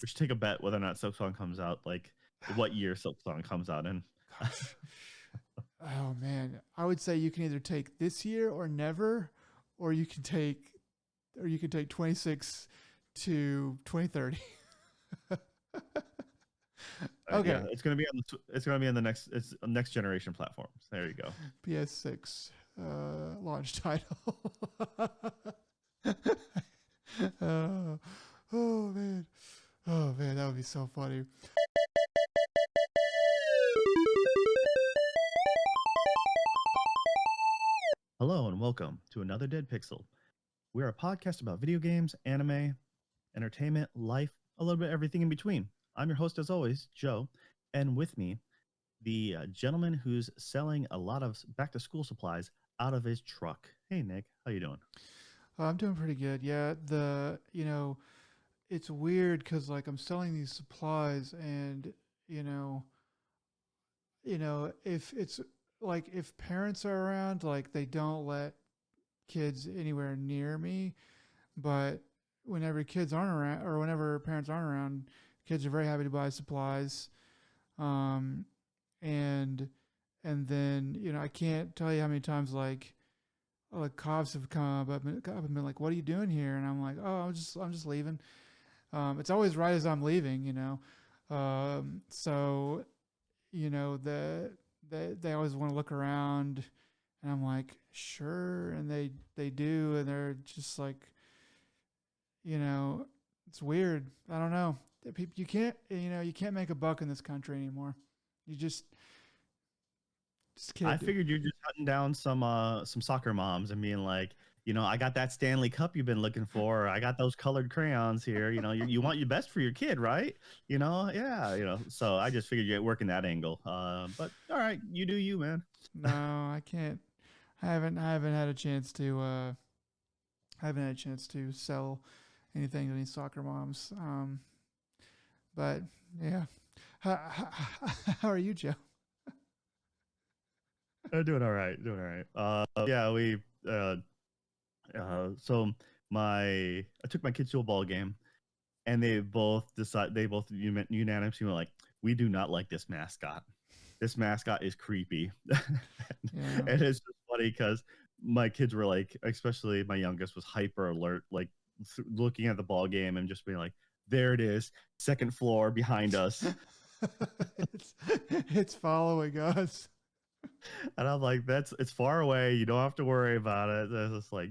We should take a bet whether or not Silk Song comes out, like what year Silk Song comes out in. Gosh. Oh man, I would say you can either take this year or never, or you can take 26 to 2030. Yeah, Okay, it's gonna be on it's gonna be on the next generation platforms. There you go. PS6 launch title. oh, oh man, oh man, that would be so funny. Hello and welcome to another Dead Pixel. We're a podcast about video games, anime, entertainment, life, a little bit everything in between. I'm your host as always, Joe, and with me, the gentleman who's selling a lot of back to school supplies out of his truck. Hey Nick, how you doing? I'm doing pretty good. Yeah, it's weird because like I'm selling these supplies, and you know, if it's like if parents are around, like they don't let kids anywhere near me. But whenever kids aren't around, or whenever parents aren't around, kids are very happy to buy supplies. Um, and and then I can't tell you how many times like cops have come up and been like, "What are you doing here?" And I'm like, "Oh, I'm just leaving." It's always right as I'm leaving. So they always want to look around, and I'm like, "Sure," and they do, and they're just like, you know, it's weird. I don't know. You can't make a buck in this country anymore. You just I can't do. figured you're just hunting down some soccer moms and being like, I got that Stanley Cup you've been looking for. Or I got those colored crayons here. You want your best for your kid, right? Yeah. So I just figured you're working that angle. But all right, you do you, man. No, I can't. I haven't had a chance to. I haven't had a chance to sell anything to any soccer moms. But yeah, how are you, Joe? Doing all right, doing all right. Yeah, we. So I took my kids to a ball game, and they both unanimously were like, we do not like this mascot. This mascot is creepy. Yeah. And it's just funny because my kids were like, especially my youngest was hyper alert, like looking at the ball game and just being like, there it is, second floor behind us. it's following us. And I'm like, it's far away, you don't have to worry about it. It's just like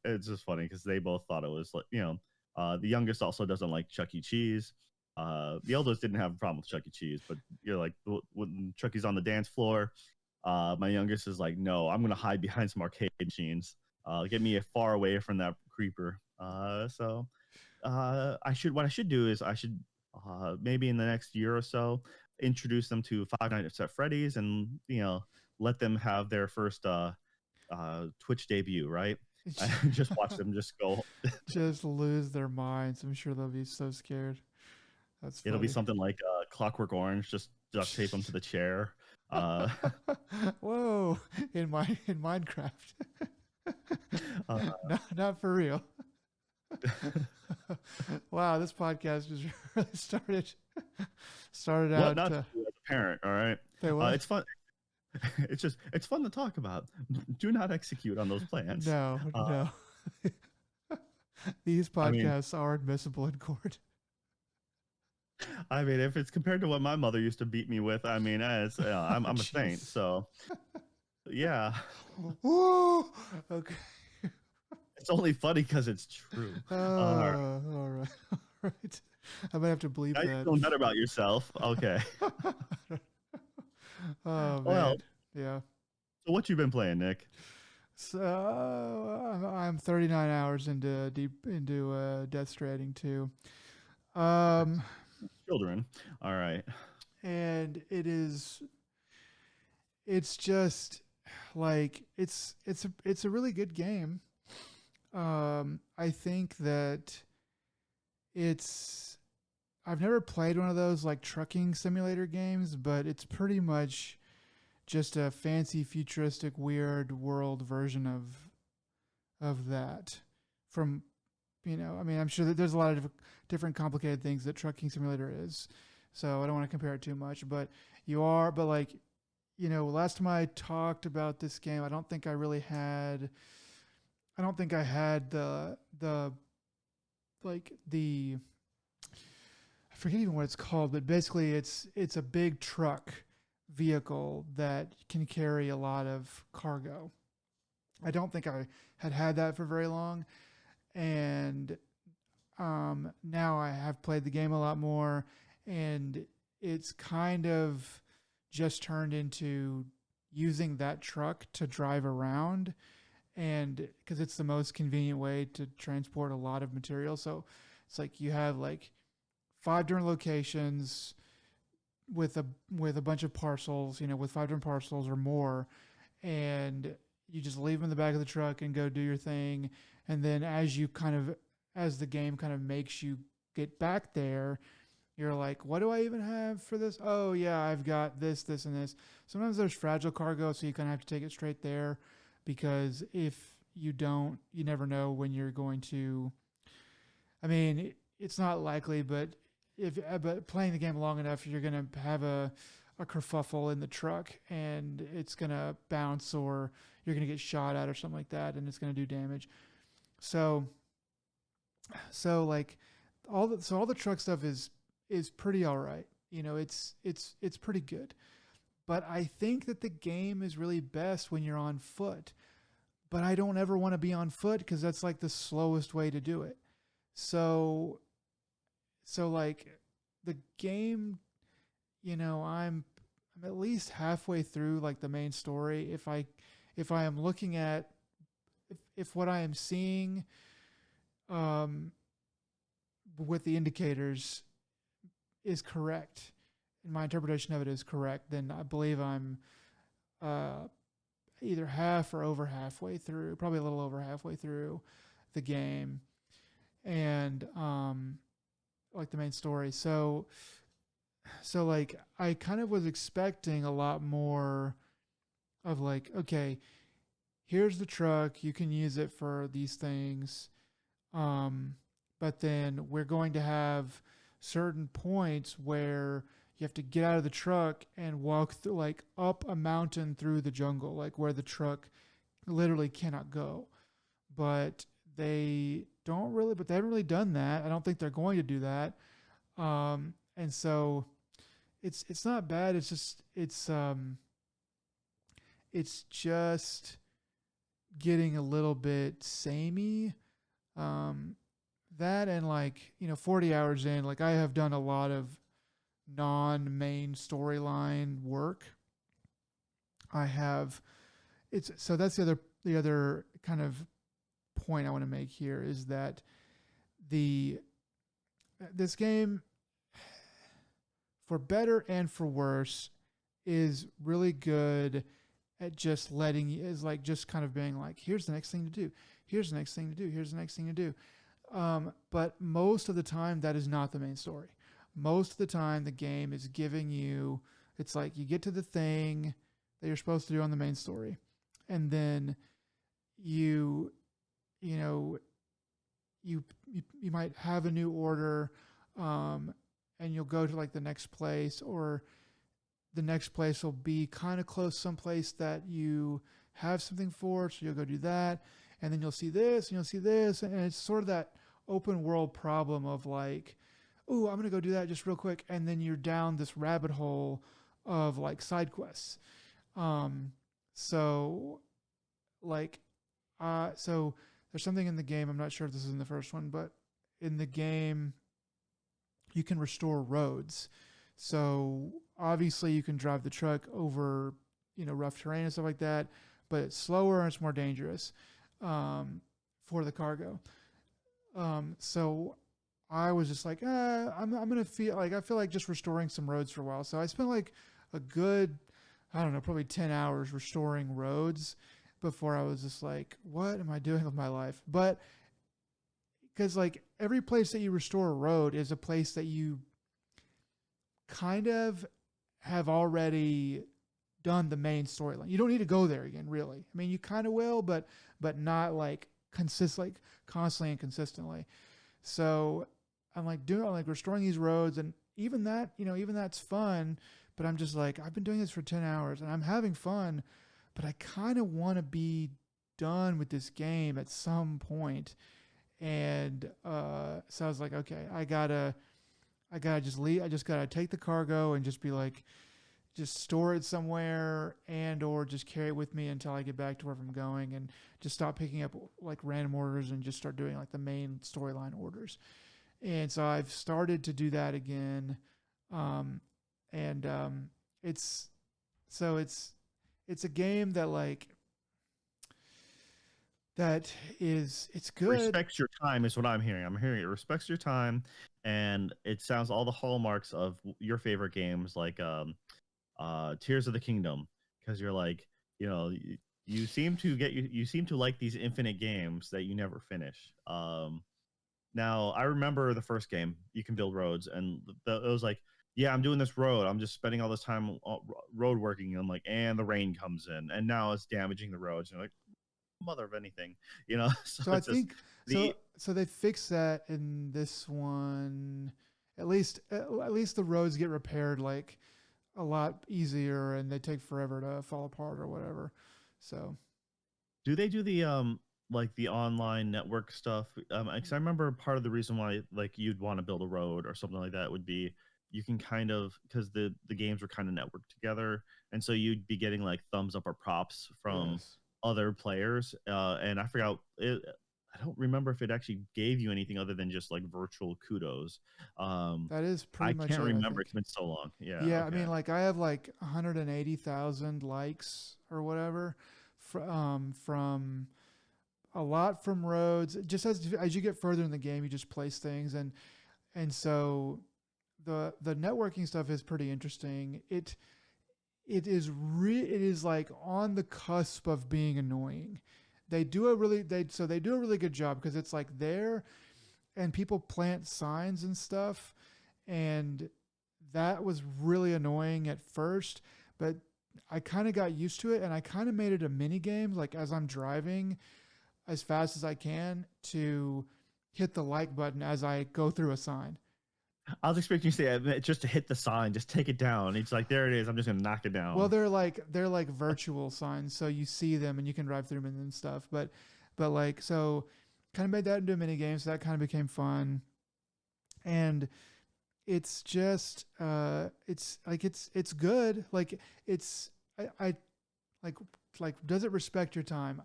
it's just funny because they both thought it was like, the youngest also doesn't like Chuck E. Cheese. The eldest didn't have a problem with Chuck E. Cheese, but you're like, when Chuck E's on the dance floor, my youngest is like, no, I'm gonna hide behind some arcade machines. Get me far away from that creeper. What I should do is I should maybe in the next year or so introduce them to Five Nights at Freddy's and let them have their first Twitch debut, right? Just watch them just go. Just lose their minds. I'm sure they'll be so scared. That's It'll be funny. something like Clockwork Orange. Just duct tape them to the chair. Uh, Whoa! In Minecraft. uh, Not for real. Wow, this podcast just really started what out. not to do as a parent? All right, Say what? it's fun. It's fun to talk about. Do not execute on those plans. No, no. These I mean, podcasts are admissible in court. if it's compared to what my mother used to beat me with, I'm a saint. Jeez. So yeah, Ooh, okay. it's only funny because it's true. All right. All right. All right. I might have to bleep Now you're that. feeling better about yourself. Okay. Oh Well, man. Yeah. so what you been playing, Nick? So I'm 39 hours into Death Stranding 2. Um, Children. All right. and it's just like it's a really good game. I think that it's I've never played one of those like trucking simulator games, but it's pretty much just a fancy futuristic weird world version of that from I mean, I'm sure that there's a lot of different complicated things that Trucking Simulator is. So I don't want to compare it too much, but but like, last time I talked about this game, I don't think I had the I forget even what it's called, but basically it's a big truck vehicle that can carry a lot of cargo. I don't think I had that for very long, and now I have played the game a lot more, and it's kind of just turned into using that truck to drive around, and because it's the most convenient way to transport a lot of material. So it's like you have like 5 different locations with a bunch of parcels, with 5 different parcels or more, and you just leave them in the back of the truck and go do your thing. And then as the game kind of makes you get back there, you're like, what do I even have for this? Oh yeah, I've got this, this, and this. Sometimes there's fragile cargo, so you kind of have to take it straight there, because if you don't, you never know when you're going to. I mean, it's not likely, but but playing the game long enough, you're gonna have a kerfuffle in the truck, and it's gonna bounce, or you're gonna get shot at or something like that, and it's gonna do damage. So like all the truck stuff is pretty all right. It's pretty good. But I think that the game is really best when you're on foot. But I don't ever want to be on foot because that's like the slowest way to do it. So like the game, I'm at least halfway through like the main story. If I am looking at if what I am seeing with the indicators is correct, and my interpretation of it is correct, then I believe I'm either half or over halfway through, probably a little over halfway through the game, and like the main story. So like I kind of was expecting a lot more of like, okay, here's the truck, you can use it for these things, but then we're going to have certain points where you have to get out of the truck and walk through, like up a mountain through the jungle, like where the truck literally cannot go. But they haven't really done that. I don't think they're going to do that. And so it's not bad. It's just getting a little bit samey. That and like, 40 hours in, like I have done a lot of non-main storyline work. So that's the other kind of point I want to make here is that this game, for better and for worse, is really good at just just kind of being like, here's the next thing to do. Here's the next thing to do. Here's the next thing to do. But most of the time, that is not the main story. Most of the time, the game is giving you, it's like you get to the thing that you're supposed to do on the main story, and then you might have a new order, and you'll go to like the next place, or the next place will be kind of close someplace that you have something for, so you'll go do that, and then you'll see this, and you'll see this, and it's sort of that open world problem of like, ooh, I'm going to go do that just real quick, and then you're down this rabbit hole of like side quests. So there's something in the game, I'm not sure if this is in the first one, but in the game, you can restore roads. So obviously you can drive the truck over, rough terrain and stuff like that, but it's slower and it's more dangerous for the cargo. So I was just like, I'm going to I feel like just restoring some roads for a while. So I spent like a good, I don't know, probably 10 hours restoring roads before I was just like, what am I doing with my life? But because like every place that you restore a road is a place that you kind of have already done the main storyline. You don't need to go there again, really. I mean, you kind of will, but not like like constantly and consistently. So I'm like restoring these roads, and even that, even that's fun. But I'm just like, I've been doing this for 10 hours, and I'm having fun, but I kind of want to be done with this game at some point. And so I was like, okay, I gotta just leave. I just gotta take the cargo and just be like, just store it somewhere, and or just carry it with me until I get back to wherever I'm going, and just stop picking up like random orders and just start doing like the main storyline orders. And so I've started to do that again. um, and it's so it's a game that like that is it's good. Respects your time is what I'm hearing. I'm hearing it respects your time, and it sounds all the hallmarks of your favorite games, like Tears of the Kingdom, because you're like, you seem to you seem to like these infinite games that you never finish. Now I remember the first game, you can build roads, and it was like, yeah, I'm doing this road, I'm just spending all this time road working, and I'm like, and the rain comes in, and now it's damaging the roads. And you're like, mother of anything, so So I it's just think the so they fix that in this one. At least the roads get repaired like a lot easier, and they take forever to fall apart or whatever. So do they do the like the online network stuff? 'Cause I remember part of the reason why like you'd want to build a road or something like that would be you can kind of, because the games were kind of networked together, and so you'd be getting like thumbs up or props from yes, other players. And I forgot it. I don't remember if it actually gave you anything other than just like virtual kudos. Um, that is I pretty much can't it, I remember. It's think. been so long. Yeah. Yeah, I Okay. mean, like I have like 180,000 likes or whatever, from a lot from roads. Just as you get further in the game, you just place things, and so the networking stuff is pretty interesting. It is like on the cusp of being annoying. They do a really good job because it's like there, and people plant signs and stuff, and that was really annoying at first, but I kind of got used to it, and I kind of made it a mini game, like as I'm driving as fast as I can to hit the like button as I go through a sign. I was expecting you to say just to hit the sign, just take it down. It's like, there it is. I'm just gonna knock it Well, down. they're like virtual signs, so you see them and you can drive through them and stuff. But like so, kind of made that into a mini game, so that kind of became fun. And it's just it's good. Like it's I like like does it respect your time?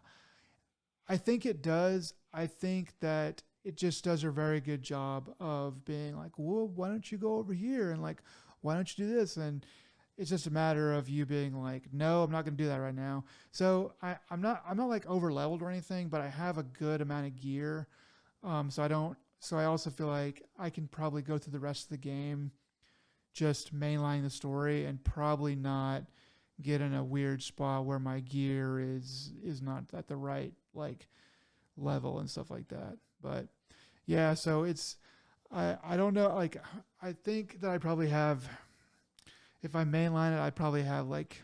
I think it does. I think that it just does a very good job of being like, well, why don't you go over here, and like, why don't you do this? And it's just a matter of you being like, no, I'm not going to do that right now. So I'm not like over leveled or anything, but I have a good amount of gear. So I don't. So I also feel like I can probably go through the rest of the game just mainlining the story and probably not get in a weird spot where my gear is not at the right like level and stuff like that. But yeah, so it's I don't know, like I think that I probably have, if I mainline it, I probably have like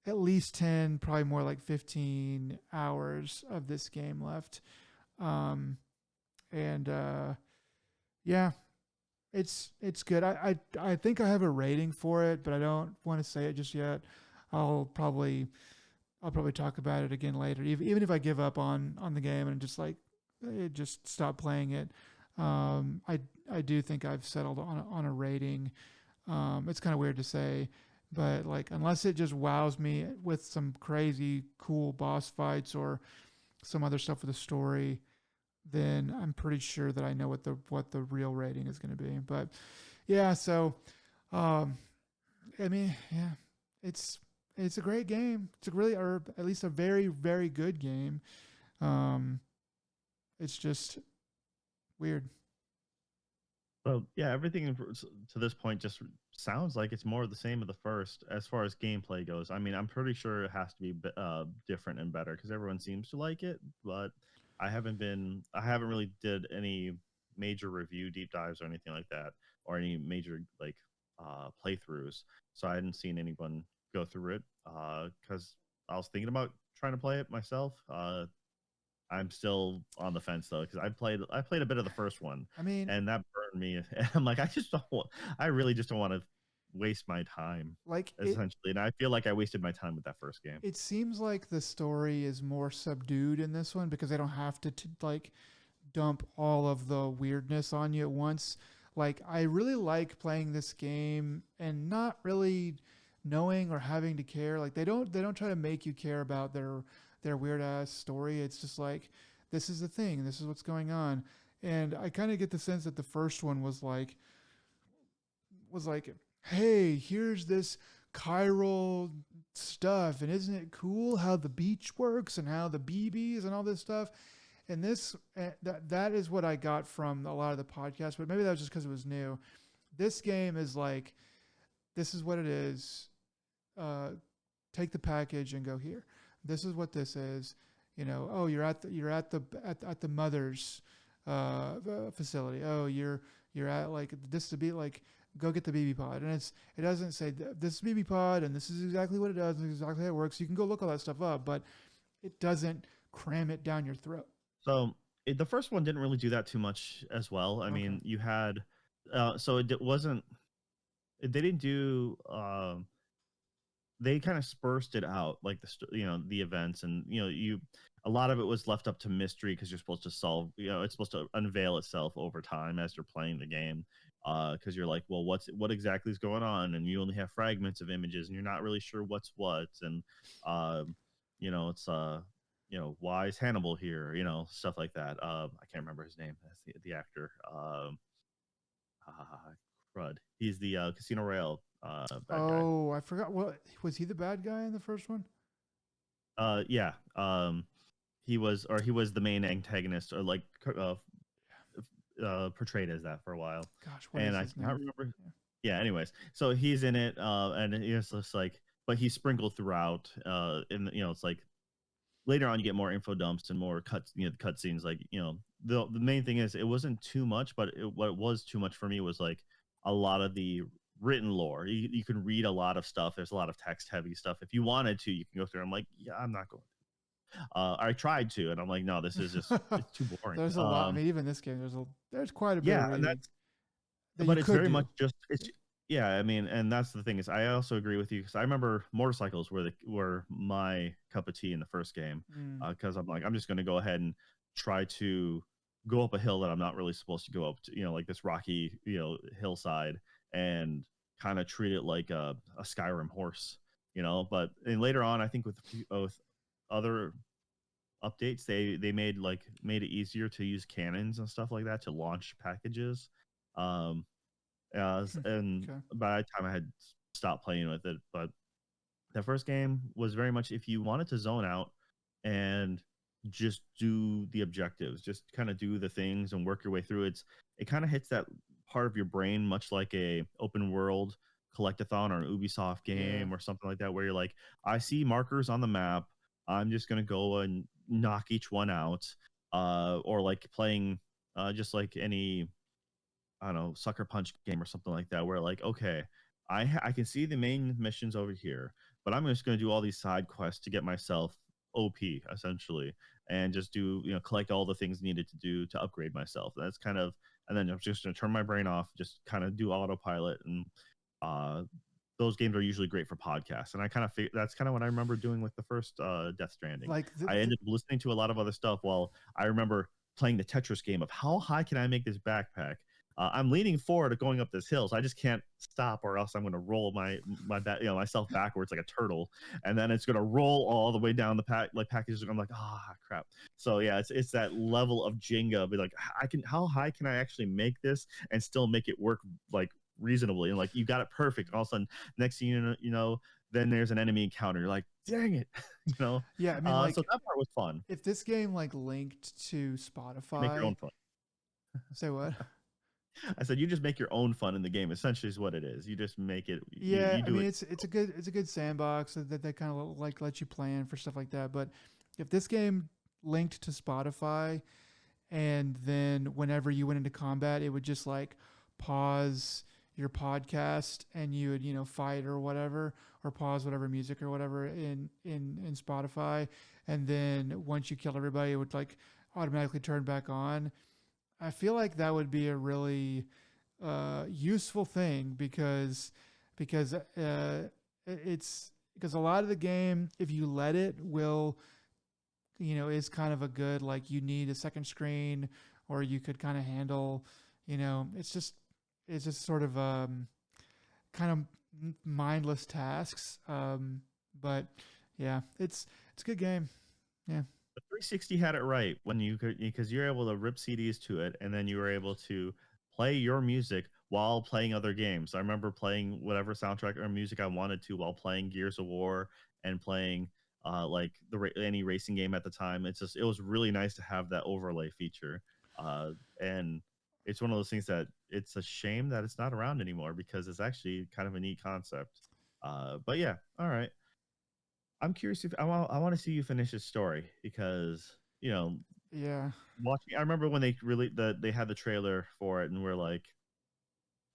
at least 10, probably more like 15 hours of this game left. Um and yeah, it's good. I think I have a rating for it, but I don't want to say it just yet. I'll probably I'll probably talk about it again later. Even if I give up on the game and just like just stop playing it, I do think I've settled on a rating. It's kind of weird to say, but like unless it just wows me with some crazy cool boss fights or some other stuff with the story, then I'm pretty sure that I know what the real rating is going to be. But yeah, so um, I mean, yeah, it's it's a great game. It's a really, or at least a very very good game. Um, it's just weird. So yeah, everything to this point just sounds like it's more of the same of the first as far as gameplay goes. I mean, I'm pretty sure it has to be different and better because everyone seems to like it, but I haven't really did any major review deep dives or anything like that, or any major like playthroughs. So I hadn't seen anyone go through it because I was thinking about trying to play it myself. I'm still on the fence though because I played a bit of the first one I mean, and that burned me. And I'm like, I really just don't want to waste my time like essentially, and I feel like I wasted my time with that first game. it seems like the story is more subdued in this one because they don't have to like dump all of the weirdness on you at once. Like I really like playing this game and not really knowing or having to care. Like they don't try to make you care about their weird ass story. It's just like this is the thing, this is what's going on. And I kind of get the sense that the first one was like, hey, here's this chiral stuff, and isn't it cool how the beach works and how the BBs and all this stuff? And that is what I got from a lot of the podcasts, but maybe that was just because it was new. This game is like, this is what it is. Uh, Take the package and go here. This is what this is. Oh, you're at the mother's facility. Oh, you're at like this to be like go get the BB pod, and it doesn't say this is BB pod and this is exactly what it does and exactly how it works. You can go look all that stuff up, but it doesn't cram it down your throat. So the first one didn't really do that too much as well. I Okay. mean, you had so wasn't they didn't do they kind of spursed it out like the events, and you a lot of it was left up to mystery because you're supposed to solve, it's supposed to unveil itself over time as you're playing the game, because you're like, well, what exactly is going on, and you only have fragments of images and you're not really sure what's what, and it's why is Hannibal here, stuff like that. I can't remember his name. That's the actor. uh crud, he's the Casino Royale bad guy. Oh, I forgot. What was he the bad guy in the first one? Yeah. He was the main antagonist, or like portrayed as that for a while, Gosh, what and is I his can't name? remember. Yeah. Yeah. Anyways, so he's in it, and it's just like, but he's sprinkled throughout. In it's like later on you get more info dumps and more cut scenes. Like the main thing is it wasn't too much, but what was too much for me was like a lot of the written lore. You can read a lot of stuff. There's a lot of text heavy stuff. If you wanted to, you can go through. I'm like, yeah, I'm not going. I tried to, and I'm like, no, this is just it's too boring. There's a lot. I mean, even this game, there's quite a bit of Yeah, and reading that's that you but it's could very much do. just it's yeah. I mean, and that's the thing is, I also agree with you because I remember motorcycles were my cup of tea in the first game, Mm. because I'm like, I'm just going to go ahead and try to go up a hill that I'm not really supposed to go up to, like this rocky hillside, and kind of treat it like a Skyrim horse, But and later on, I think with other updates, they made it easier to use cannons and stuff like that to launch packages. um and Okay. by the time I had stopped playing with it, but the first game was very much, if you wanted to zone out and just do the objectives, just kind of do the things and work your way through it kind of hits that part of your brain, much like a open world collectathon or an Ubisoft Yeah. game or something like that, where you're like, I see markers on the map, I'm just going to go and knock each one out. Or like playing just like any, I don't know, sucker punch game or something like that, where like, okay, I can see the main missions over here, but I'm just going to do all these side quests to get myself OP essentially, and just do collect all the things needed to do to upgrade myself. That's kind of, and then I'm just going to turn my brain off, just kind of do autopilot, and uh, those games are usually great for podcasts. And I kind of that's kind of what I remember doing with the first Death Stranding. Like I ended up listening to a lot of other stuff while I remember playing the Tetris game of how high can I make this backpack. I'm leaning forward going up this hill, so I just can't stop, or else I'm going to roll myself backwards like a turtle, and then it's going to roll all the way down the packages. I'm like, crap. So yeah, it's that level of Jenga. Be like, how high can I actually make this and still make it work like reasonably? And like, you got it perfect, and all of a sudden, next thing then there's an enemy encounter. You're like, dang it, Yeah, I mean, So like that part was fun. if this game like linked to Make your Spotify, own fun. say what? I said, you just make your own fun in the game. Essentially, is what it is. You just make it. Yeah, You I do mean it. it's a good sandbox that they kind of like let you plan for stuff like that. But if this game linked to Spotify, and then whenever you went into combat, it would just like pause your podcast and you would, fight or whatever, or pause whatever music or whatever in Spotify, and then once you killed everybody, it would like automatically turn back on. I feel like that would be a really useful thing because it's because a lot of the game, if you let it, will is kind of a good, like, you need a second screen, or you could kind of handle, it's just sort of kind of mindless tasks. But yeah, it's a good game. Yeah. The 360 had it right when you could, because you're able to rip CDs to it, and then you were able to play your music while playing other games. I remember playing whatever soundtrack or music I wanted to while playing Gears of War and playing like any racing game at the time. It was really nice to have that overlay feature, and it's one of those things that it's a shame that it's not around anymore, because it's actually kind of a neat concept. But yeah, all right. I'm curious if I want to see you finish this story, because Yeah. watching. I remember when they had the trailer for it, and we're like,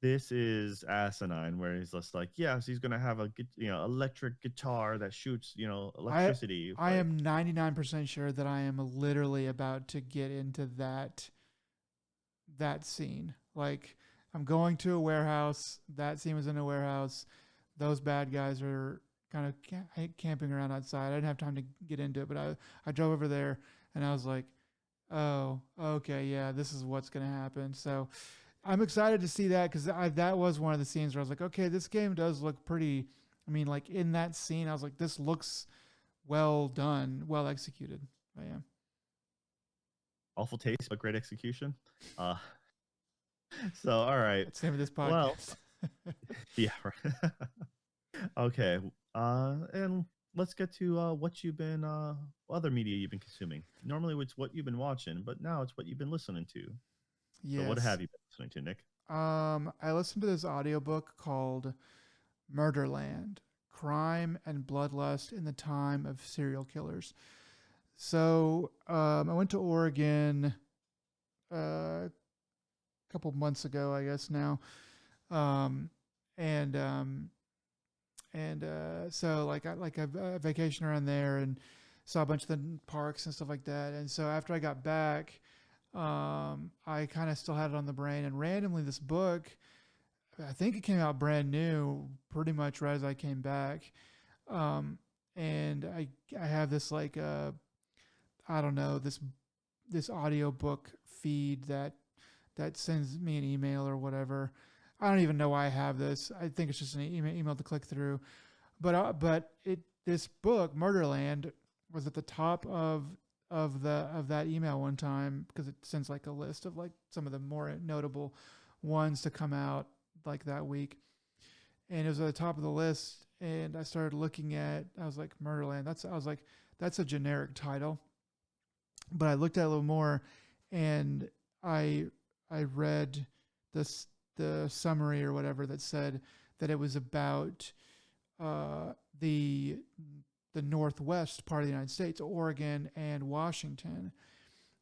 this is asinine. Where he's just like, yes, he's gonna have a electric guitar that shoots I electricity. I am 99% sure that I am literally about to get into that scene. Like, I'm going to a warehouse. That scene was in a warehouse. Those bad guys are kind of camping around outside. I didn't have time to get into it, but I drove over there and I was like, oh, okay, yeah, this is what's going to happen. So I'm excited to see that, because that was one of the scenes where I was like, okay, this game does look pretty. I mean, like, in that scene, I was like, this looks well done, well executed. But yeah. Awful taste, but great execution. Uh, so all right. That's the name of this Well, podcast. yeah. Right. Okay. And let's get to what you've been other media you've been consuming. Normally it's what you've been watching, but now it's what you've been listening to. So what Yes. have you been listening to, Nick? I listened to this audiobook called Murderland: Crime and Bloodlust in the Time of Serial Killers. So I went to Oregon a couple months ago, I guess now, um, and so like I vacation around there and saw a bunch of the parks and stuff like that. And so after I got back, I kind of still had it on the brain, and randomly this book, I think it came out brand new, pretty much right as I came back. Um, and I have this like I don't know, this audio book feed that sends me an email or whatever. I don't even know why I have this. I think it's just an email to click through. But this book, Murderland, was at the top of that email one time, because it sends like a list of like some of the more notable ones to come out like that week. And it was at the top of the list, and I started looking at. I was like, Murderland. I was like, that's a generic title. But I looked at it a little more, and I I read the summary or whatever that said that it was about uh, the the northwest part of the United States, Oregon and Washington.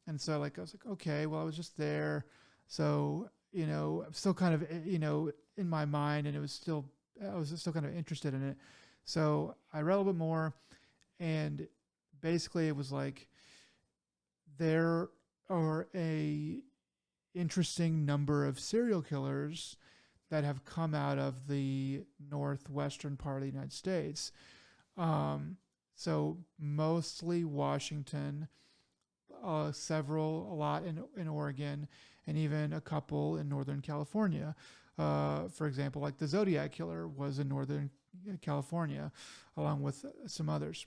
And so like I was like, okay, well I was just there, so I'm still kind of in my mind, and I was still kind of interested in it. So I read a little bit more, and basically it was like there are a interesting number of serial killers that have come out of the northwestern part of the United States. So mostly Washington, a lot in Oregon, and even a couple in Northern California. For example, like the Zodiac Killer was in Northern California, along with some others.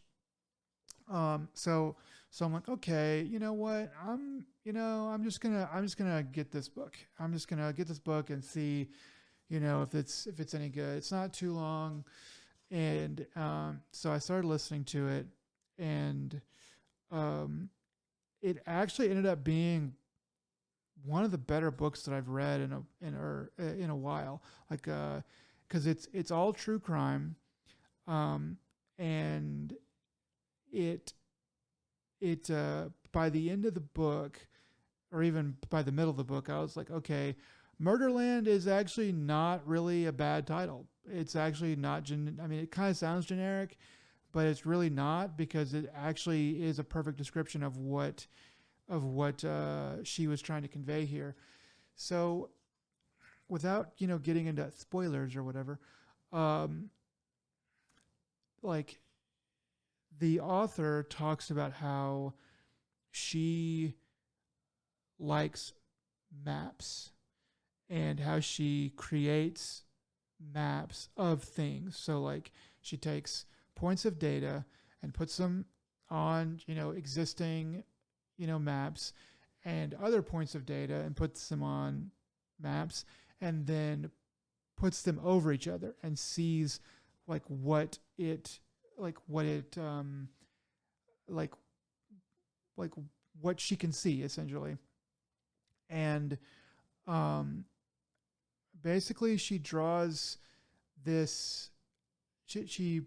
So I'm like, okay, you know what? I'm just gonna get this book. I'm just gonna get this book and see, if it's any good. It's not too long, and so I started listening to it, and um, it actually ended up being one of the better books that I've read in a while. Like, because it's all true crime, um, and it by the end of the book, or even by the middle of the book, I was like, okay, Murderland is actually not really a bad title. It's actually not. I mean, it kind of sounds generic, but it's really not because it actually is a perfect description of what she was trying to convey here. So, without getting into spoilers or whatever, um, like the author talks about how she likes maps and how she creates maps of things. So like she takes points of data and puts them on, existing, maps and other points of data and puts them on maps and then puts them over each other and sees like what it like like what she can see essentially. And um basically she draws this she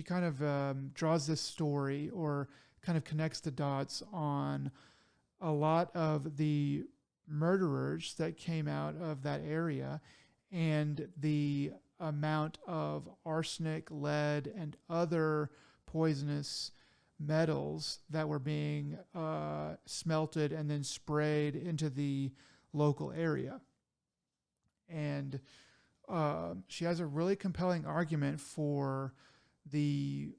kind of draws this story or kind of connects the dots on a lot of the murderers that came out of that area and the amount of arsenic, lead, and other poisonous metals that were being smelted and then sprayed into the local area. And she has a really compelling argument for the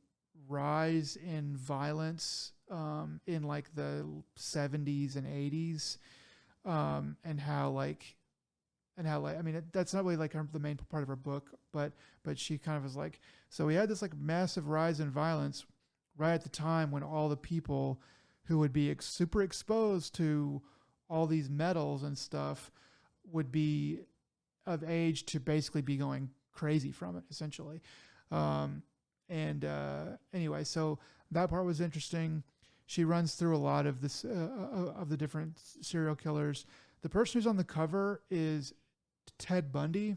rise in violence in like the 70s and 80s, and how I mean that's not really like the main part of her book, but she kind of was like, so we had this like massive rise in violence right at the time when all the people who would be super exposed to all these metals and stuff would be of age to basically be going crazy from it, essentially. Anyway, so that part was interesting. She runs through a lot of this of the different serial killers. The person who's on the cover is Ted Bundy,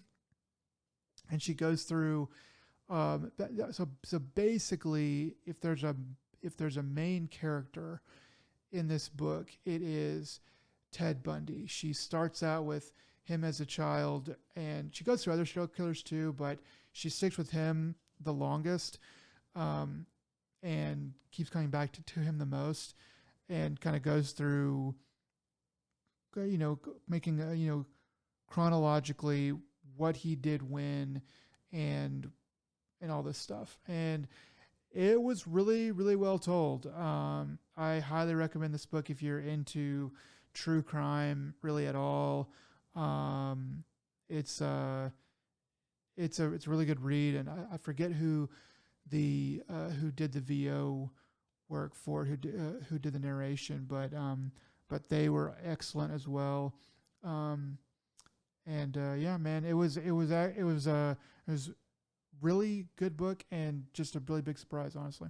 and she goes through. So basically, if there's a main character in this book, it is Ted Bundy. She starts out with him as a child, and she goes through other serial killers too, but she sticks with him the longest, and keeps coming back to him the most, and kind of goes through, making chronologically what he did when, and all this stuff, and it was really really well told. I highly recommend this book if you're into true crime really at all. Um, it's it's a really good read, and I forget who did the VO work for it, who did the narration, but they were excellent as well. Um, yeah, man, it was really good book and just a really big surprise, honestly.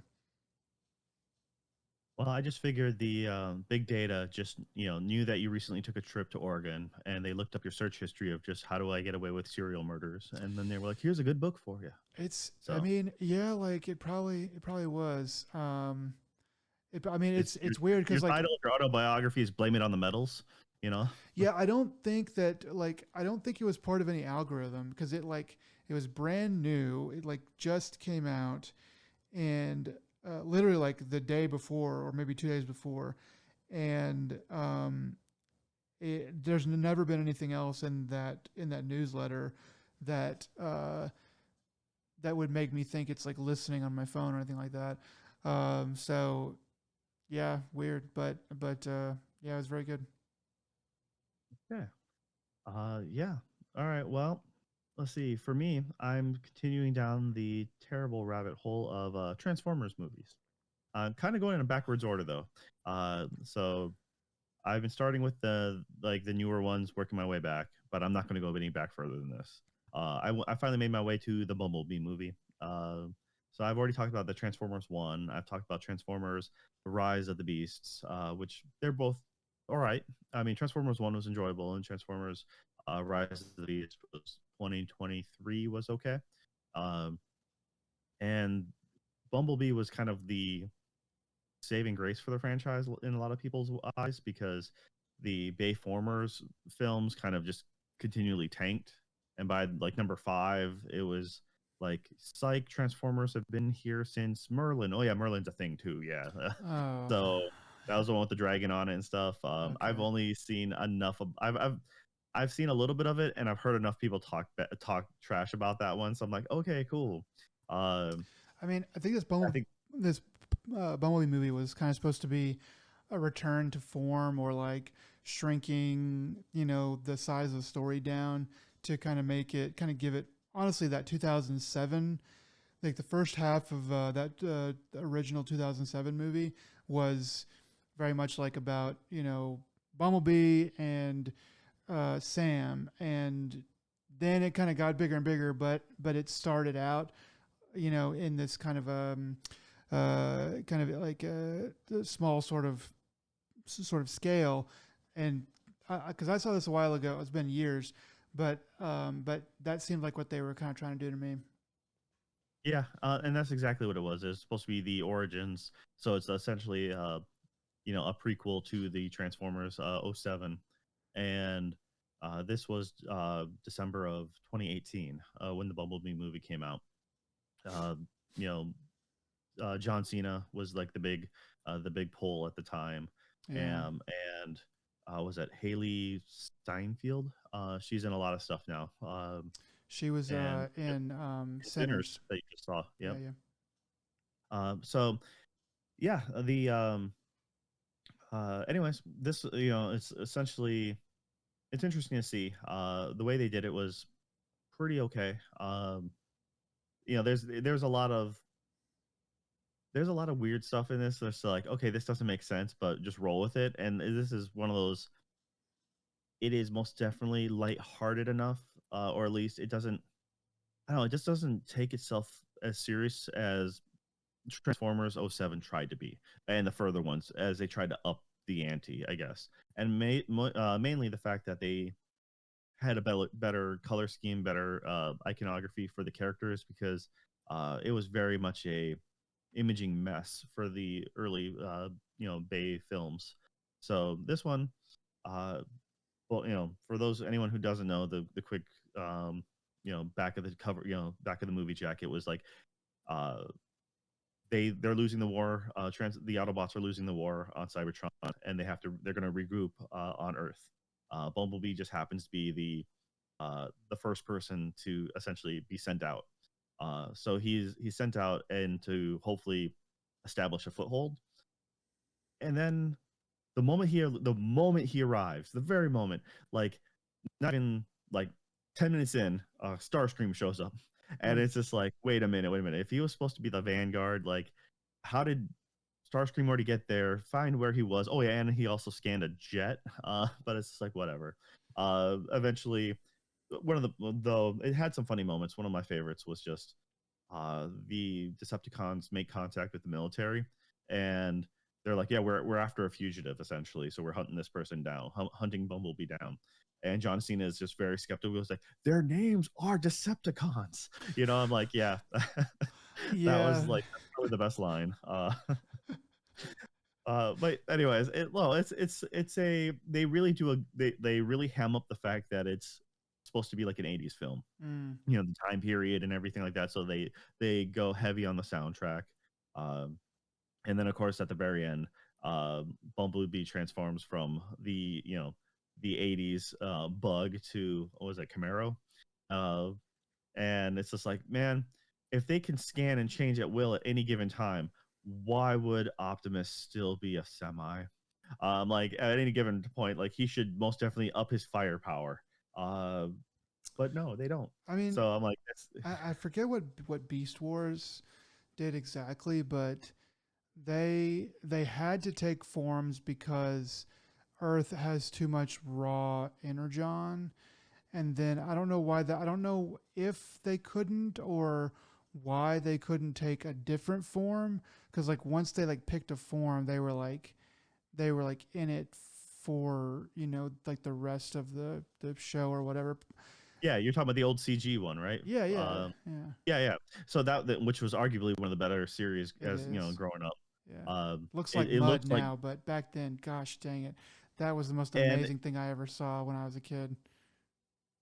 Well, I just figured the big data just knew that you recently took a trip to Oregon, and they looked up your search history of just how do I get away with serial murders, and then they were like, "Here's a good book for you." I So mean, yeah, like it probably was. I mean, it's it's weird your because like, title of your autobiography is "Blame It on the Metals." You know, yeah, I don't think it was part of any algorithm because it was brand new. It like just came out, and literally like the day before or maybe 2 days before, and there's never been anything else in that newsletter that that would make me think it's like listening on my phone or anything like that. So yeah, weird, but yeah, it was very good. yeah, yeah. All right. Well, let's see. For me, I'm continuing down the terrible rabbit hole of Transformers movies. I'm kind of going in a backwards order though. So I've been starting with the newer ones, working my way back, but I'm not going to go any back further than this. I finally made my way to the Bumblebee movie. So I've already talked about the Transformers one. I've talked about Transformers: The Rise of the Beasts, which they're both all right. I mean, Transformers one was enjoyable, and Transformers Rise of the Beasts was 2023 was okay. Um, and Bumblebee was kind of the saving grace for the franchise in a lot of people's eyes because the Bayformers films kind of just continually tanked, and by like number 5, it was like, psych, Transformers have been here since Merlin. Oh yeah, Merlin's a thing too. Yeah. Oh, So that was the one with the dragon on it and stuff. I've okay. only seen enough of. I've seen a little bit of it, and I've heard enough people talk trash about that one. So I'm like, okay, cool. Um, I mean, I think I think This Bumblebee movie was kind of supposed to be a return to form, or like shrinking, the size of the story down to kind of make it, kind of give it, honestly, that 2007, like the first half of that original 2007 movie was very much like about, Bumblebee and Sam, and then it kind of got bigger and bigger, but it started out, in this kind of like a small sort of scale, and because I saw this a while ago, it's been years, but that seemed like what they were kind of trying to do to me. yeah, and that's exactly what it was. It's supposed to be the origins, so it's essentially a prequel to the Transformers '07, and this was December of 2018 when the Bumblebee movie came out. Uh, you know, John Cena was like the big pull at the time, Yeah, and was that Haley Steinfeld? She's in a lot of stuff now, she was and in Sinners Sinners. that you just saw. Yeah, Yep. yeah. So yeah, the anyways, this it's essentially, it's interesting to see. The way they did it was pretty okay. There's a lot of weird stuff in this. That's like, okay, this doesn't make sense, but just roll with it. And this is one of those. It is most definitely lighthearted enough, or at least it doesn't. I don't know. It just doesn't take itself as serious as Transformers '07 tried to be, and the further ones as they tried to up the ante, I guess. And mainly the fact that they had a better color scheme, better iconography for the characters, because it was very much a imaging mess for the early Bay films. So this one, uh, well, for those anyone who doesn't know, the quick back of the cover, back of the movie jacket was like, uh, they're losing the war. The Autobots are losing the war on Cybertron, and they're going to regroup on Earth. Bumblebee just happens to be the first person to essentially be sent out. So he's sent out and to hopefully establish a foothold. And then the moment he arrives, the very moment, like not even like 10 minutes in, Starscream shows up, and Hmm. it's just like, wait a minute, wait a minute. If he was supposed to be the vanguard, like, how did Starscream already get there? Find where he was. Oh yeah, and he also scanned a jet. But it's just like, whatever. Eventually, one of the though it had some funny moments. One of my favorites was just the Decepticons make contact with the military, and they're like, "Yeah, we're after a fugitive essentially, so we're hunting this person down, hunting Bumblebee down." And John Cena is just very skeptical. He's like, "Their names are Decepticons." I'm like, "Yeah, that was Yeah, like that's probably the best line." But anyways, it's a they really do they really ham up the fact that it's supposed to be like an '80s film, mm. the time period and everything like that. So they go heavy on the soundtrack, um, and then of course at the very end, Bumblebee transforms from the '80s Bug to, what was it, Camaro, uh, and it's just like, man, if they can scan and change at will at any given time, why would Optimus still be a semi? Like at any given point, like he should most definitely up his firepower. Uh, but no, they don't. I mean, So I'm like, that's I forget what Beast Wars did exactly, but they had to take forms because Earth has too much raw energon, and then I don't know why that, I don't know if they couldn't, or why they couldn't take a different form, because like once they like picked a form, they were like in it for, like the rest of the show or whatever. yeah, you're talking about the old CG one, right? Yeah, yeah, yeah. Yeah, yeah. So which was arguably one of the better series It as is. growing up. Yeah. Looks like It mud looks like, now, but back then, gosh dang it, that was the most and amazing thing I ever saw when I was a kid.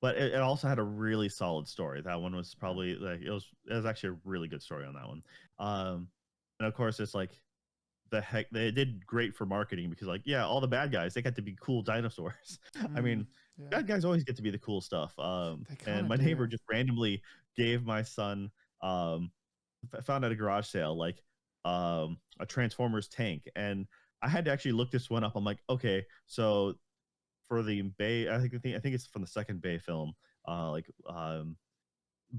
but it also had a really solid story. That one was probably like it was actually a really good story on that one. And of course, it's like the heck they did great for marketing because like yeah, all the bad guys they got to be cool dinosaurs. I Mm, mean, yeah, bad guys always get to be the cool stuff. they kind And of my do. neighbor just randomly gave my son um found at a garage sale like a Transformers tank, and I had to actually look this one up. I'm like, okay, so for the Bay, I think it's from the second Bay film, like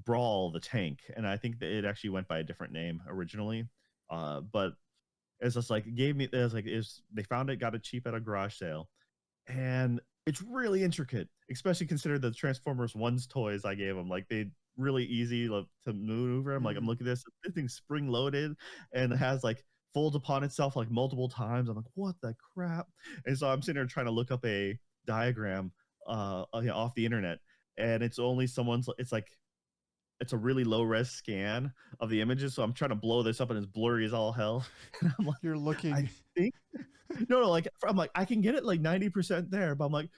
Brawl the tank, and I think that it actually went by a different name originally. But it's just like gave me it was like is they found it, got it cheap at a garage sale, and it's really intricate, especially considering the Transformers ones toys I gave them. Like they really easy like, to maneuver. I'm like, I'm Mm. looking at this thing's spring loaded and it has like folds upon itself like multiple times. I'm like, what the crap? And so I'm sitting there trying to look up a diagram off the internet, and it's only someone's. It's like it's a really low res scan of the images. So I'm trying to blow this up and it's blurry as all hell. And I'm like, You're I looking. think no, like I'm like I can get it like 90% there, but I'm like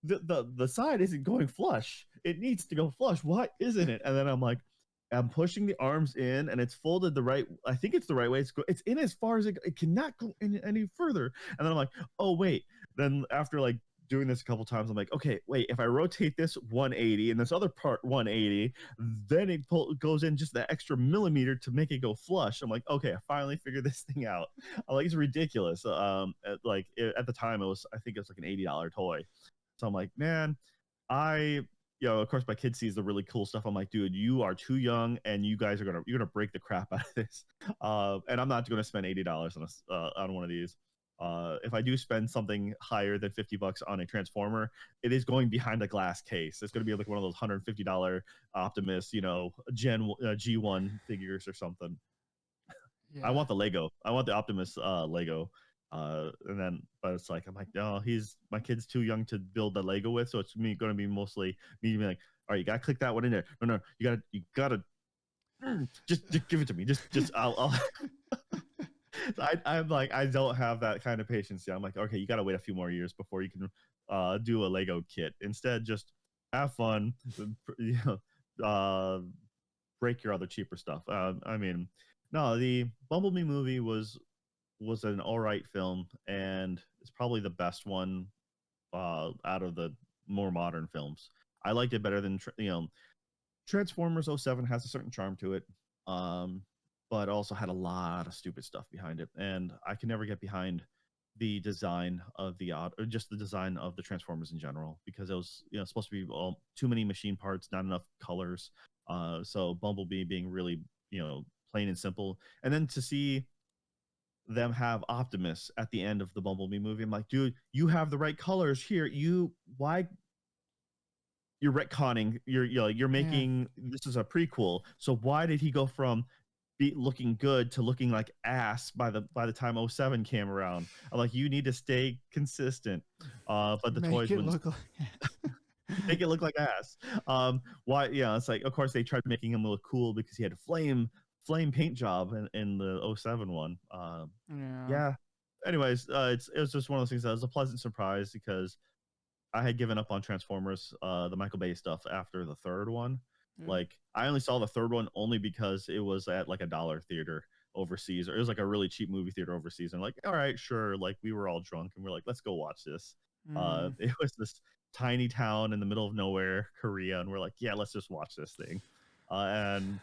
the side isn't going flush. It needs to go flush. Why isn't it? And then I'm like, I'm pushing the arms in, and it's folded the right. I think it's the right way. It's in as far as it cannot go in any further. And then I'm like, oh wait. Then after like doing this a couple times, I'm like, okay, wait. If I rotate this 180 and this other part 180, then goes in just that extra millimeter to make it go flush. I'm like, okay, I finally figured this thing out. I'm like, it's ridiculous. At the time, it was I think it was like an $80 toy. So I'm like, man, I of course my kid sees the really cool stuff. I'm like, dude, you are too young and you guys are you're gonna break the crap out of this. And I'm not gonna spend $80 on one of these. If I do spend something higher than $50 on a Transformer, it is going behind a glass case. It's going to be like one of those $150 Optimus, G1 figures or something. I Yeah. want the Lego. I want the Optimus Lego. And then, but it's like I'm like, no, my kid's too young to build the Lego with, so it's me going to be mostly me being like, all right, you gotta click that one in there. No, you gotta just give it to me. Just I'll I'm like I don't have that kind of patience yet. I'm like, okay, you gotta wait a few more years before you can do a Lego kit. Instead, just have fun, you know, break your other cheaper stuff. I mean, no, the Bumblebee movie was an all right film, and it's probably the best one out of the more modern films. I liked it better than Transformers '07 has a certain charm to it, um, but also had a lot of stupid stuff behind it, and I can never get behind the design of or just the design of the Transformers in general because it was supposed to be all too many machine parts, not enough colors. So Bumblebee being really plain and simple, and then to see them have Optimus at the end of the Bumblebee movie. I'm like, dude, you have the right colors here. Why you're retconning? You're Yeah. making this is a prequel. So why did he go from looking good to looking like ass by the time '07 came around? I'm like, you need to stay consistent. But the Make toys it wouldn't look like it. make it look like ass. Why? Yeah, it's like of course they tried making him look cool because he had a flame paint job in the '07 one. Yeah. Yeah. Anyways, it was just one of those things that was a pleasant surprise because I had given up on Transformers, the Michael Bay stuff after the third one. Yeah. Like I only saw the third one only because it was at like a dollar theater overseas, or it was like a really cheap movie theater overseas. And like, all right, sure. Like we were all drunk and we're like, let's go watch this. Mm. It was this tiny town in the middle of nowhere, Korea, and we're like, yeah, let's just watch this thing. And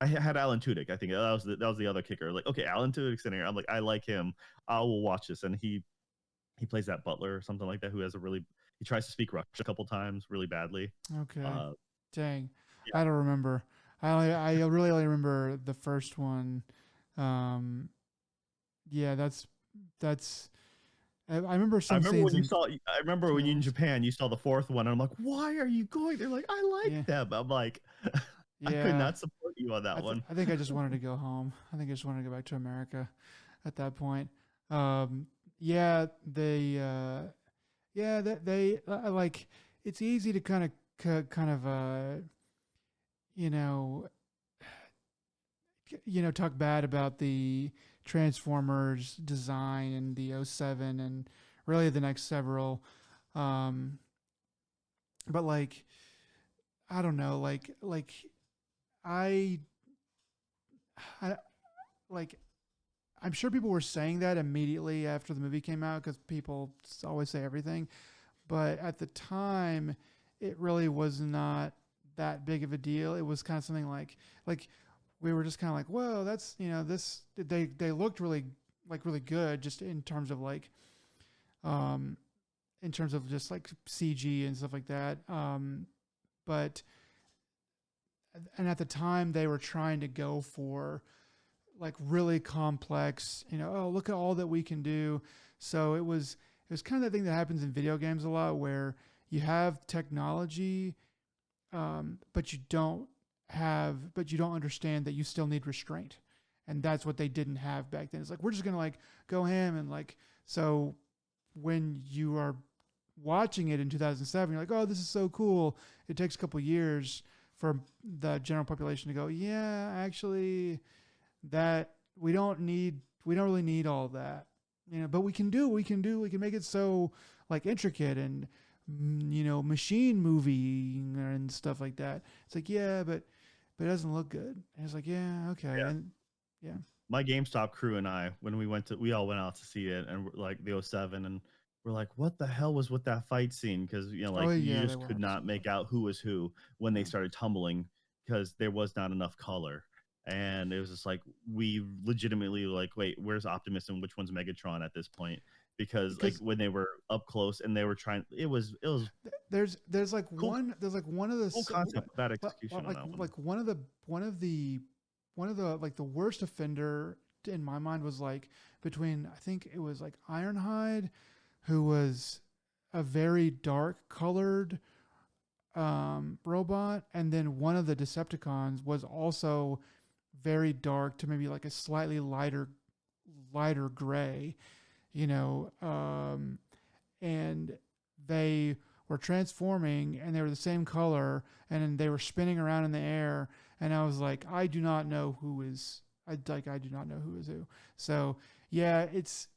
I had Alan Tudyk. I think that was the other kicker. Like, okay, Alan Tudyk's in here. I'm like, I like him. I will watch this. And he plays that butler or something like that who has a really he tries to speak Russian a couple times really badly. Okay. Uh, Dang. yeah, I don't remember. I really only remember the first one. Um, yeah, that's. I remember I some remember scenes when you in saw. I remember when you in trailers. Japan, you saw the fourth one, and I'm like, why are you going? They're like, I Yeah. like them. I'm like, I could Yeah. not support you on that one. I think I just wanted to go home. I think I just wanted to go back to America at that point. Um, yeah, they like it's easy to kind of you know talk bad about the Transformers design in the '07 and really the next several, um, but like I don't know, I, I like I'm sure people were saying that immediately after the movie came out because people always say everything. But at the time, it really was not that big of a deal. It was kind of something like we were just kind of like, whoa, that's this. They looked really good just um in terms of just like CG and stuff like that. But and at the time they were trying to go for like really complex, oh, look at all that we can do. So it was kind of the thing that happens in video games a lot where you have technology, but you don't understand that you still need restraint. And that's what they didn't have back then. It's like, we're just going to like go ham and like, so when you are watching it in 2007, you're like, oh, this is so cool. It takes a couple years for the general population to go, yeah, actually, that we don't really need all that, but we can make it so like intricate and machine movie and stuff like that. It's like, yeah, but it doesn't look good. And it's like, yeah, okay. Yeah. And yeah, My GameStop crew and I, when we all went out to see it, and like the '07, and we're like, what the hell was with that fight scene? Because oh like you yeah, they just were could not upset. make out who was who when they Yeah. started tumbling because there was not enough color. And it was just like we legitimately like, wait, where's Optimus and which one's Megatron at this point? Because like Because when they were up close and they were trying, it was cool there's like one of the cool concept, but bad execution on like that one. like one of the like the worst offender in my mind was like between, I think it was like Ironhide, who was a very dark colored robot, and then one of the Decepticons was also very dark to maybe like a slightly lighter gray, you know, and they were transforming and they were the same color and they were spinning around in the air, and I was like, I do not know who is I do not know who is who. So yeah, it's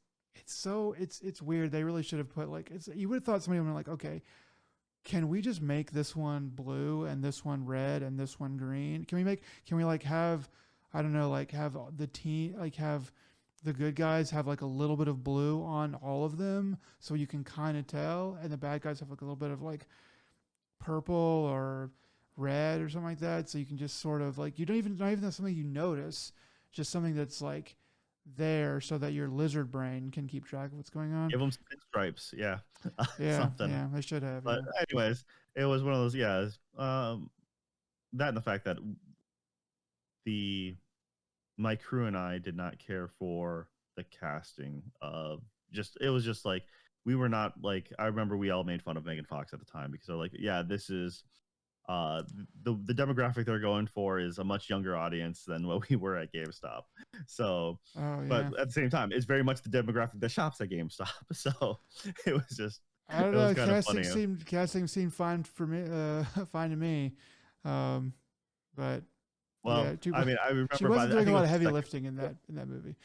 weird. They really should have put like, it's, you would have thought somebody would have been like, okay, can we just make this one blue and this one red and this one green? Can we like have, I don't know, like have the team, like have the good guys have like a little bit of blue on all of them so you can kind of tell, and the bad guys have like a little bit of like purple or red or something like that, so you can just sort of like, you don't even, not even something you notice, just something that's like there so that your lizard brain can keep track of what's going on. Give them stripes, yeah, Yeah, something. yeah, they should have, But yeah. anyways, it was one of those, yeah. That and the fact that the my crew and I did not care for the casting of, just it was just like we were not like, I remember we all made fun of Megan Fox at the time because they're like, yeah, this is uh the demographic they're going for is a much younger audience than what we were at GameStop. So, Oh but yeah. at the same time, it's very much the demographic that shops at GameStop. So it was just I don't it was know. kind of funny. Casting seemed fine for me. Fine to me. Um, but Well, yeah, I mean, I she remember wasn't I doing a think it lot was of the heavy second. lifting in that movie.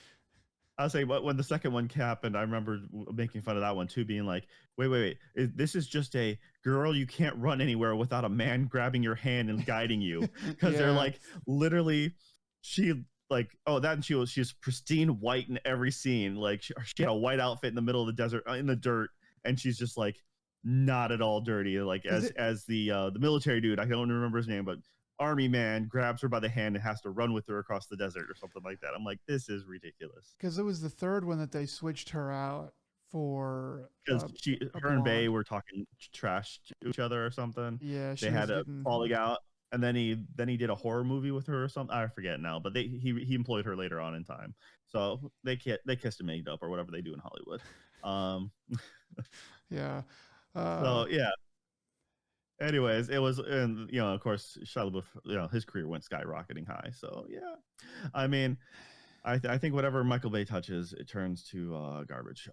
I'll say, but when the second one happened, I remember making fun of that one too, being like, wait, this is just a girl. You can't run anywhere without a man grabbing your hand and guiding you, because they're Yeah. like literally, she like, oh, that, and she's pristine white in every scene. Like she had a white outfit in the middle of the desert, in the dirt, and she's just like not at all dirty. Like Is it as the military dude, I don't remember his name, but army man grabs her by the hand and has to run with her across the desert or something like that. I'm like, this is ridiculous. because it was the third one that they switched her out for Because a her and Bay blonde. were talking trash to each other or something. Yeah, They she was had a getting. falling out, and then he did a horror movie with her or something. I forget now, but he employed her later on in time. So they kissed and made up or whatever they do in Hollywood. Um, Yeah. Uh, so yeah. Anyways, it was, and of course, Shia LaBeouf, his career went skyrocketing high. So yeah, I mean, I think whatever Michael Bay touches, it turns to garbage.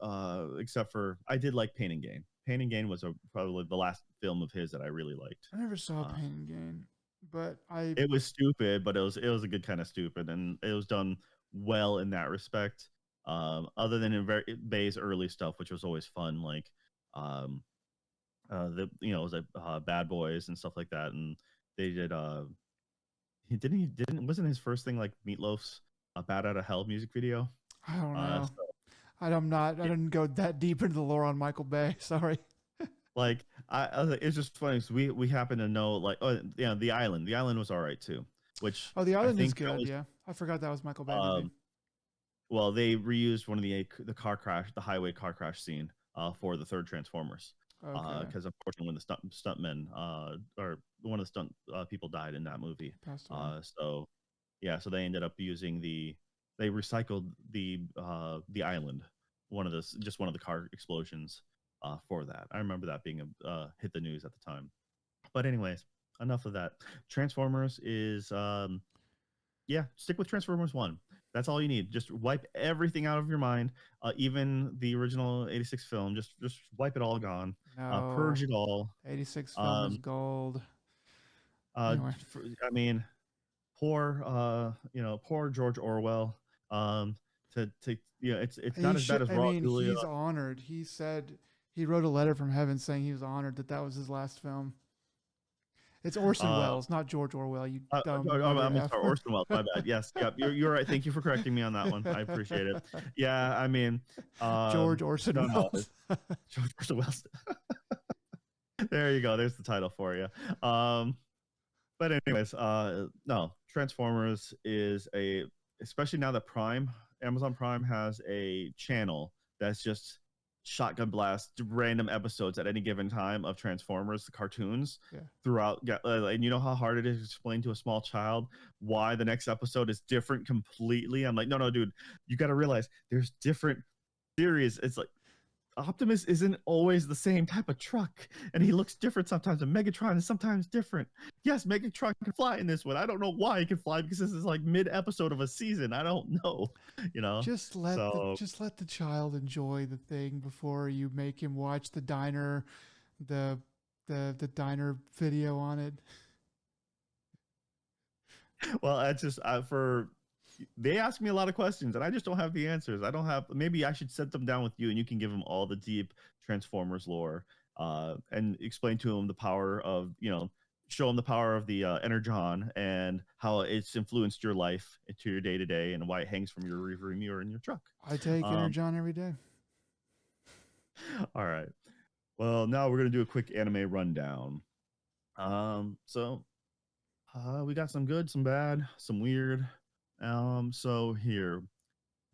Except for, I did like Pain and Gain. Pain and Gain was probably the last film of his that I really liked. I never saw Uh, Pain and Gain, but I. it was stupid, but it was a good kind of stupid, and it was done well in that respect. Other than in Bay's early stuff, which was always fun, like um, it was like Bad Boys and stuff like that, and they did he didn't wasn't his first thing like Meatloaf's Bad Out of Hell music video. I don't know. So I'm not. I yeah, didn't go that deep into the lore on Michael Bay. Sorry. like I was like, it's just funny because we happen to know like, oh yeah, the island was all right too, which Oh, The I Island is think that good. was Yeah, I forgot that was Michael Bay movie. um well, they reused one of the car crash, the highway car crash scene for the third Transformers. Okay, Because unfortunately, when the stuntmen or one of the stunt people died in that movie, passed away. so yeah, so they ended up using they recycled the island, just one of the car explosions for that. I remember that being hit the news at the time. But anyways, enough of that. Transformers is yeah, stick with Transformers 1. That's all you need. Just wipe everything out of your mind. Even the original 86 film, just wipe it all gone. No, Purge it all. 86 film is Um gold. uh Anyway, I mean, poor George Orwell. Um to it's he not as bad should. as I Raw mean, Julia. he's honored. He said he wrote a letter from heaven saying he was honored that that was his last film. It's Orson Uh Welles, not George Orwell. You dumb murder I'm f. sorry, Orson Welles. My bad. Yes, yep. You're right. Thank you for correcting me on that one. I appreciate it. Yeah, I mean, George Orson no, no, Welles. George Orson Welles. There you go. There's the title for you. But anyways, no, Transformers is especially now that Amazon Prime has a channel that's just shotgun blast random episodes at any given time of Transformers, the cartoons Yeah. throughout. And you know how hard it is to explain to a small child why the next episode is different completely. I'm like, no, no, dude, you got to realize there's different series. It's like Optimus isn't always the same type of truck, and he looks different sometimes. And Megatron is sometimes different. Yes, Megatron can fly in this one. I don't know why he can fly because this is like mid episode of a season. I don't know, you know. So Just let the child enjoy the thing before you make him watch the diner, the the diner video on it. well, I just for they ask me a lot of questions and I just don't have the answers. I don't have. Maybe I should set them down with you and you can give them all the deep Transformers lore and explain to them the power of show them the power of the energon and how it's influenced your life into your day to day and why it hangs from your rearview mirror in your truck. I take Um, Energon every day. all right. Well, now we're gonna do a quick anime rundown. So we got some good, some bad, some weird. So here,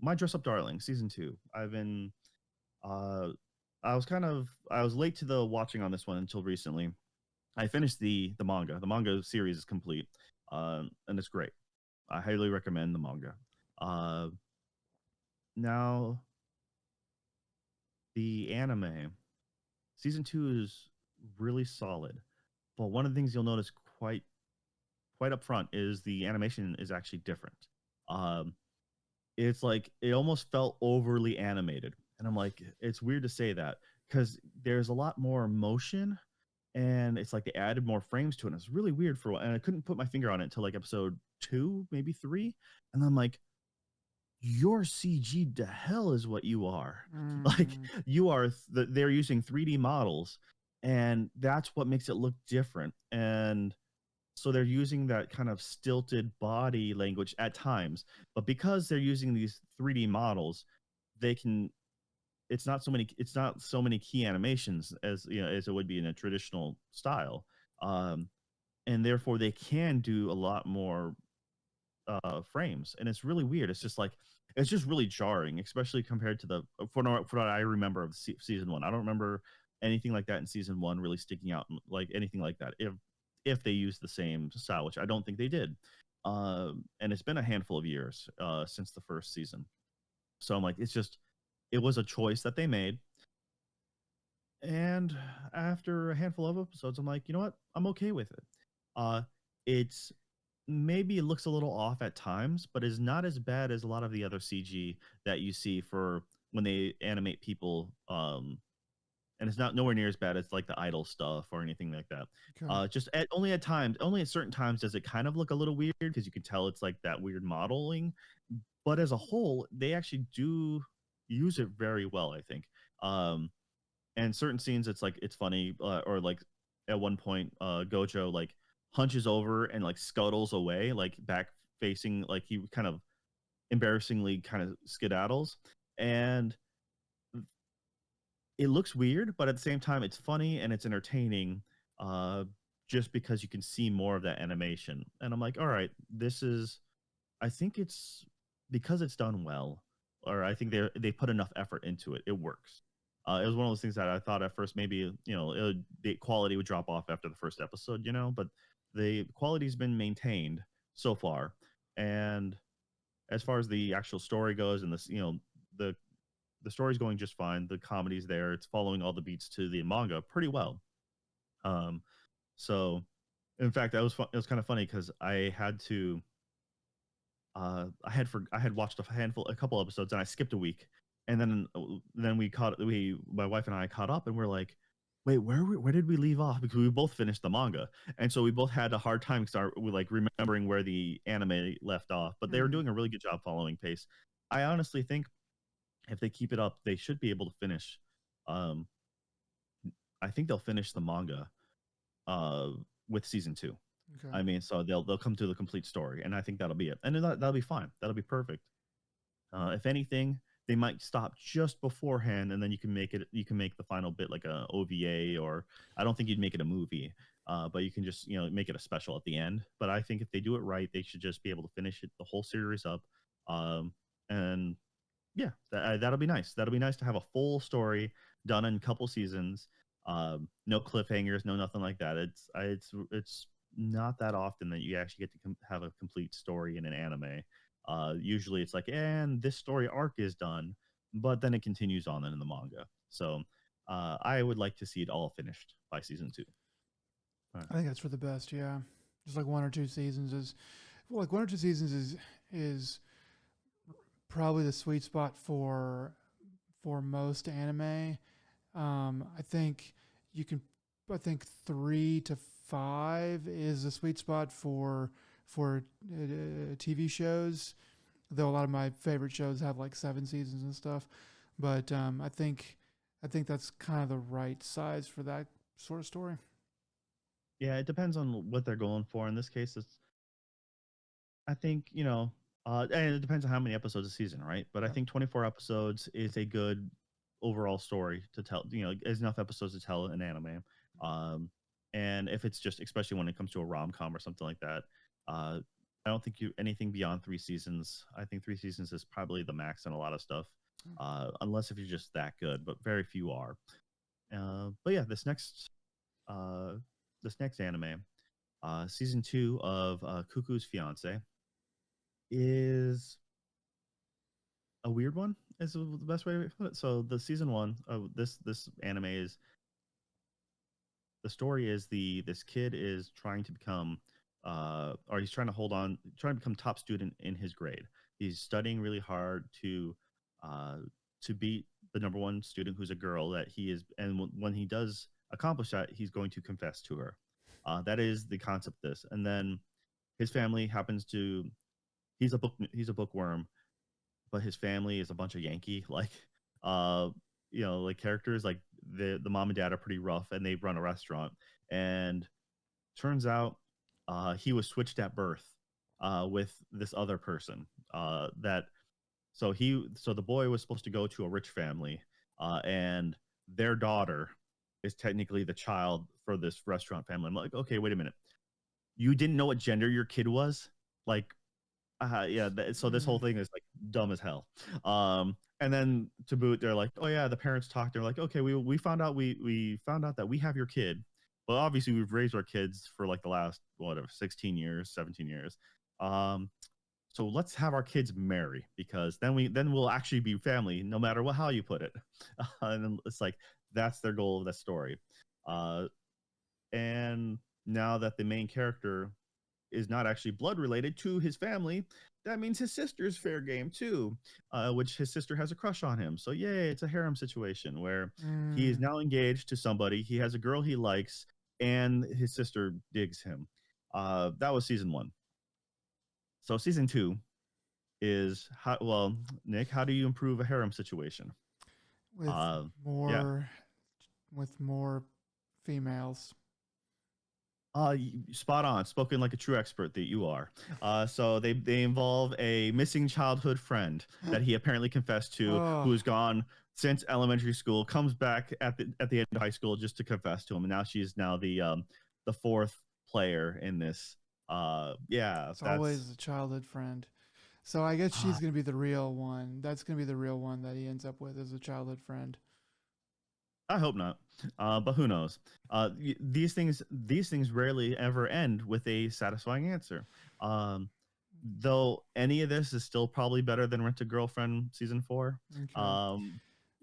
My Dress Up Darling, season 2. I've been uh I was late to the watching on this one until recently. I finished the manga. The manga series is complete. And it's great. I highly recommend the manga. Uh Now the anime season 2 is really solid. But one of the things you'll notice quite up front is the animation is actually different. Um, it's like it almost felt overly animated, and I'm like, it's weird to say that because there's a lot more motion, and it's like they added more frames to it. And it's really weird for a while, and I couldn't put my finger on it until like episode 2, maybe 3, and I'm like, you're CG to hell is what you are. Like Mm, you are. They're using 3D models, and that's what makes it look different. And so they're using that kind of stilted body language at times, but because they're using these 3D models, they can it's not so many key animations as as it would be in a traditional style. um and therefore they can do a lot more frames, and it's really weird. It's just like it's just really jarring, especially compared to the for what I remember of season 1. I don't remember anything like that in season 1 really sticking out like anything like that if they used the same style, which I don't think they did. And it's been a handful of years since the first season, so I'm like, it was a choice that they made. And after a handful of episodes, I'm like, you know what, I'm okay with it. It's maybe it looks a little off at times, but is not as bad as a lot of the other CG that you see for when they animate people. And it's not nowhere near as bad as like the idol stuff or anything like that. okay. Only at times, only at certain times does it kind of look a little weird because you can tell it's like that weird modeling. But as a whole, they actually do use it very well, I think. And certain scenes, it's like it's funny, or like at one point, Gojo like hunches over and like scuttles away, like back facing, like he kind of embarrassingly kind of skedaddles. And it looks weird, but at the same time, it's funny and it's entertaining. Uh, just because you can see more of that animation, and I'm like, all right, this is. I think it's because it's done well, or I think they put enough effort into it. It works. It was one of those things that I thought at first maybe the quality would drop off after the first episode, but the quality's been maintained so far. And as far as the actual story goes, and this, the the story's going just fine. The comedy's there. It's following all the beats to the manga pretty well. Um, so in fact, that was it was kind of funny because I had watched a couple episodes, and I skipped a week, and then my wife and I caught up, and we're like, wait, where did we leave off? Because we both finished the manga, and so we both had a hard time start with like remembering where the anime left off. But they were Mm, doing a really good job following pace. I honestly think if they keep it up, they should be able to finish. Um, I think they'll finish the manga uh, with season two. okay. I mean, so they'll come to the complete story, and I think that'll be it, and then that'll be fine. That'll be perfect. If anything, they might stop just beforehand, and then you can make the final bit like a OVA, or I don't think you'd make it a movie, but you can just make it a special at the end. But I think if they do it right, they should just be able to finish it the whole series up, um, and yeah, that'll be nice. That'll be nice to have a full story done in a couple seasons. No cliffhangers, no nothing like that. It's not that often that you actually get to have a complete story in an anime. Usually, it's like, and this story arc is done, but then it continues on in the manga. So, I would like to see it all finished by season two. All right. I think that's for the best. Yeah, just like 1 or 2 seasons is, well, like 1 or 2 seasons is probably the sweet spot for most anime. I think you can. I think 3 to 5 is the sweet spot for TV shows. Though a lot of my favorite shows have like 7 seasons and stuff, but I think that's kind of the right size for that sort of story. Yeah, it depends on what they're going for. In this case, it's I think, and it depends on how many episodes a season, right? But I Yep. think 24 episodes is a good overall story to tell, is enough episodes to tell an anime. Um, and if it's just, especially when it comes to a rom com or something like that, uh, I don't think anything beyond 3 seasons. I think 3 seasons is probably the max in a lot of stuff, unless if you're just that good, but very few are. But yeah, uh, this next anime, season two of Cuckoo's Fiance is a weird one. Is the best way to put it. So the season one of this anime is the story is this kid is trying to become or he's trying to trying to become top student in his grade. He's studying really hard uh to beat the number one student who's a girl that he is, and when he does accomplish that, he's going to confess to her. That is the concept of this. And then his family happens to he's a bookworm, but his family is a bunch of Yankee uh like characters. Like the mom and dad are pretty rough, and they run a restaurant. And turns out he was switched at birth with this other person that so the boy was supposed to go to a rich family, and their daughter is technically the child for this restaurant family. I'm like, okay, wait a minute, you didn't know what gender your kid was? Like, yeah. So this whole Mm, thing is like dumb as hell. And then to boot, they're like, oh yeah, the parents talked. They're like, okay, we found out we found out that we have your kid. Well, obviously we've raised our kids for like the last whatever 16 years, 17 years. Um, so let's have our kids marry, because then we'll actually be family, no matter how you put it. And then it's like that's their goal of that story. Uh, and now that the main character is not actually blood related to his family, that means his sister's fair game too, which his sister has a crush on him. So yay, it's a harem situation where he is mm. now engaged to somebody. He has a girl he likes, and his sister digs him. That was season one. So season two is Nick, how do you improve a harem situation? with Uh, yeah, more with more females. Spot on. Spoken like a true expert that you are. So they involve a missing childhood friend that he apparently confessed to, Oh, who has gone since elementary school, comes back at the end of high school just to confess to him, and now she's now the fourth player in this. Yeah, it's that's. always a childhood friend. So I guess she's gonna be the real one. That's gonna be the real one that he ends up with as a childhood friend. I hope not, but who knows? These things rarely ever end with a satisfying answer. Um, though any of this is still probably better than Rent a Girlfriend season 4. Okay.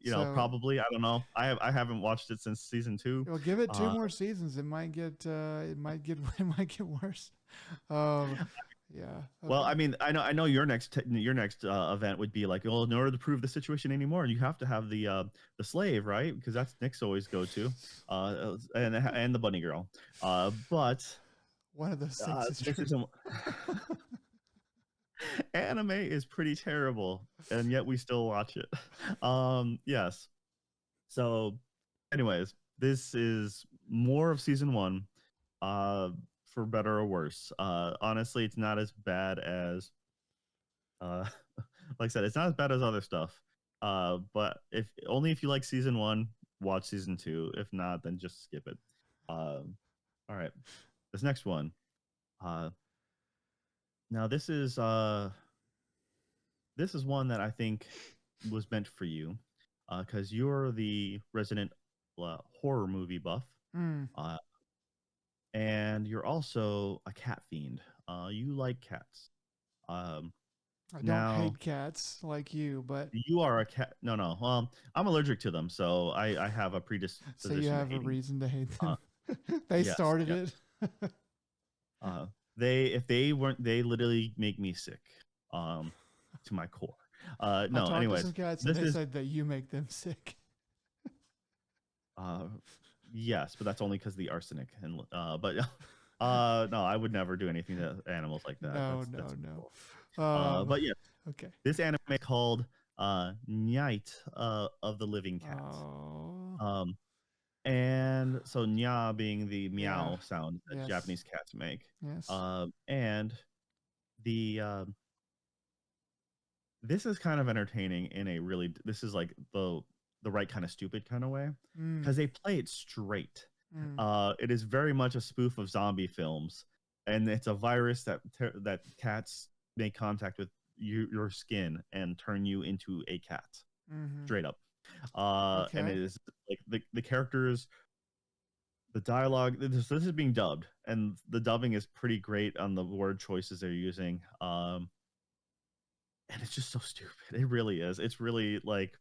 So Probably. I don't know. I haven't watched it since season 2. well, give it two Uh, more seasons. It might get it might get worse. Um, yeah. well, Okay. I mean, I know your next event would be like, well, in order to prove the situation anymore, you have to have the slave, right? Because that's Nick's always go to, and the bunny girl. But One of those things is this true. isn't. Anime is pretty terrible, and yet we still watch it. Yes. So, anyways, this is more of season 1, uh, for better or worse. Honestly, it's not as bad as, uh, like I said, it's not as bad as other stuff. But if you like season 1, watch season 2. If not, then just skip it. All right. This next one. Uh, Now this is one that I think was meant for you, because you're the resident horror movie buff, Mm, uh, and you're also a cat fiend. You like cats. Um, I don't Now hate cats like you, but you are a cat. No, no. I'm allergic to them, so I have a so you predisposition to have a hating. reason to hate Uh, them. They yes, started yes. it. If they weren't, they literally make me sick, um, to my core. I No, talked to some anyways, cats and this they is said that you make them sick. Uh, yes, but that's only because the arsenic. And but no, I would never do anything to animals like that. No, That's no, no. cool. Um, But yeah, okay. this anime called Nyaight, of the Living Cats. Oh, Um, and so nya being the yeah. meow sound that Yes. Japanese cats make. Yes. And the this is kind of entertaining in a really, this is like the right kind of stupid kind of way, Mm, because they play it straight. mm, It is very much a spoof of zombie films, and it's a virus that cats make contact with your skin and turn you into a cat, mm-hmm. straight up. And Okay. it is like the characters, the dialogue. This is being dubbed, and the dubbing is pretty great on the word choices they're using. And it's just so stupid. It really is. It's really like,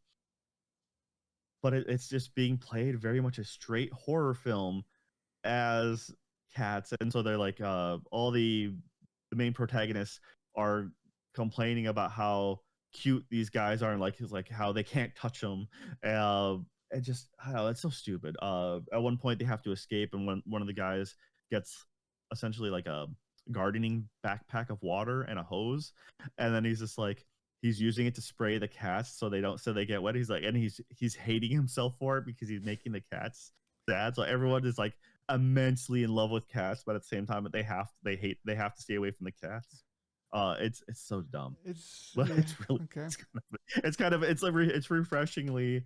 but it's just being played very much a straight horror film as cats, and so they're like, all the main protagonists are complaining about how cute these guys are, and like is like how they can't touch them. And just, I don't know, it's so stupid. At one point they have to escape, and one of the guys gets essentially like a gardening backpack of water and a hose, and then he's just like, he's using it to spray the cats so they get wet. He's like, and he's hating himself for it because he's making the cats sad. So everyone is like immensely in love with cats, but at the same time they have to stay away from the cats. It's so dumb, It's but yeah. it's really, Okay. it's refreshingly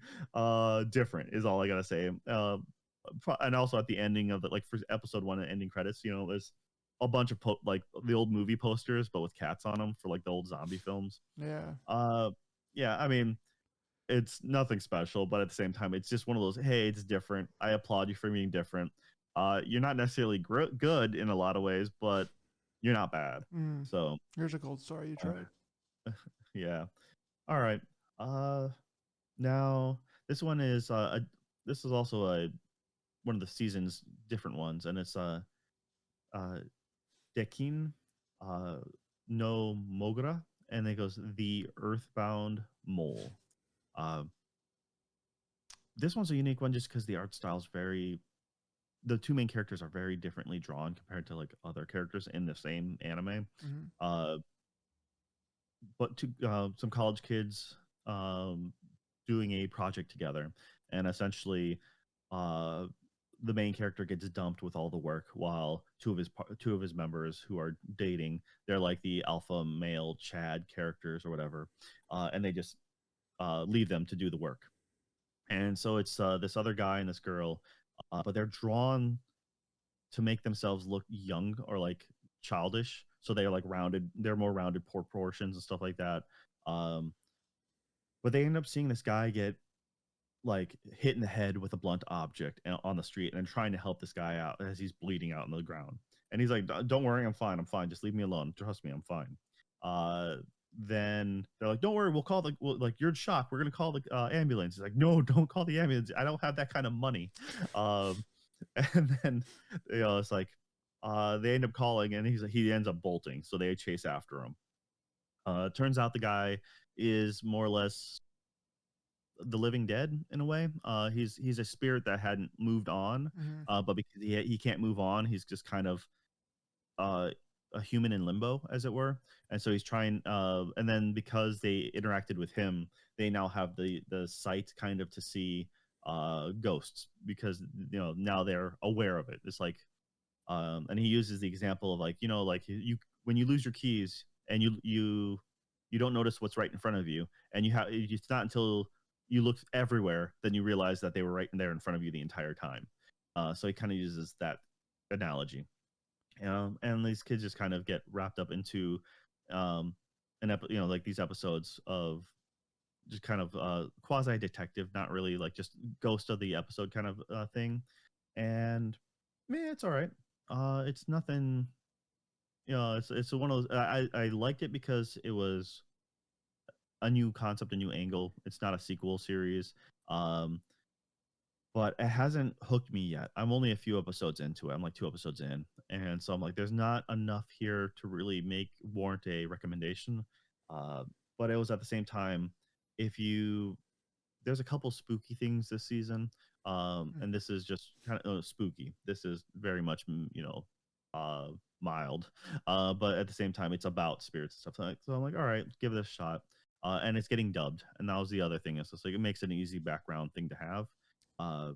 different is all I gotta say. And also at the ending of the, like, for episode 1 and ending credits, there's a bunch of like the old movie posters, but with cats on them for like the old zombie films. Yeah. uh yeah, I mean, it's nothing special, but at the same time, it's just one of those, hey, it's different. I applaud you for being different. You're not necessarily good in a lot of ways, but you're not bad. Mm. So, Here's a cold story you tried. yeah. All right. Uh, Now this one is this is also a one of the season's different ones, and it's uh Dekin uh no Mogra, and it goes the Earthbound Mole. Uh, this one's a unique one just because the art style is very, the two main characters are very differently drawn compared to like other characters in the same anime. Mm-hmm. Uh, but some college kids doing a project together, and essentially, uh, the main character gets dumped with all the work, while two of his members who are dating, they're like the alpha male Chad characters or whatever, and they just leave them to do the work. And so it's this other guy and this girl, but they're drawn to make themselves look young or like childish. So they're like rounded, they're more rounded proportions and stuff like that. Um, but they end up seeing this guy get like hit in the head with a blunt object on the street, and trying to help this guy out as he's bleeding out on the ground. And he's like, "Don't worry, I'm fine. Just leave me alone. Trust me, I'm fine." Uh, then they're like, "Don't worry, we'll call the like you're in shock. We're gonna call the ambulance." He's like, "No, don't call the ambulance. I don't have that kind of money." Um, and then it's like they end up calling, and he ends up bolting. So they chase after him. Turns out the guy is more or less the living dead in a way. He's a spirit that hadn't moved on, Mm-hmm. but because he can't move on, he's just kind of uh, a human in limbo, as it were. And so he's trying. And then because they interacted with him, they now have the sight kind of to see ghosts, because now they're aware of it. It's like and he uses the example of like like you when you lose your keys and you don't notice what's right in front of you, and it's not until you look everywhere then you realize that they were right in there in front of you the entire time. So he kind of uses that analogy. And these kids just kind of get wrapped up into um like these episodes of just kind of quasi detective, not really like just ghost of the episode kind of thing. And man, it's all right. It's nothing. It's one of those. I liked it because it was a new concept, a new angle. It's not a sequel series, um, but it hasn't hooked me yet. I'm only a few episodes into it. I'm like 2 episodes in, and so I'm like, there's not enough here to really warrant a recommendation. Uh, but it was at the same time, if you there's a couple spooky things this season, and this is just kind of spooky. This is very much uh, mild, but at the same time, it's about spirits and stuff. So I'm like, all right, give it a shot. And it's getting dubbed, and that was the other thing. Is just like it makes it an easy background thing to have. Uh,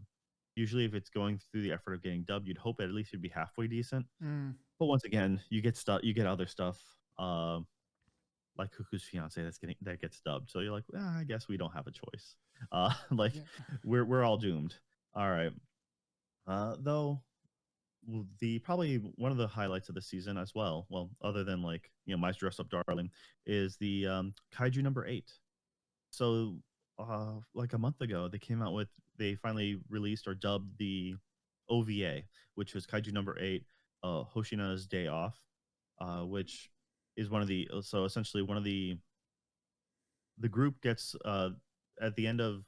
Usually, if it's going through the effort of getting dubbed, you'd hope at least it'd be halfway decent. Mm. But once again, you get stuff, you get other stuff. Like Cuckoo's Fiance that gets dubbed. So you're like, I guess we don't have a choice. Like Yeah. we're all doomed. All right. Though the probably one of the highlights of the season as well, well, other than like My Dress Up Darling, is the Kaiju number 8. So like a month ago, they finally released or dubbed the OVA, which was Kaiju number 8, Hoshina's Day Off, which is one of the so essentially one of the group gets at the end of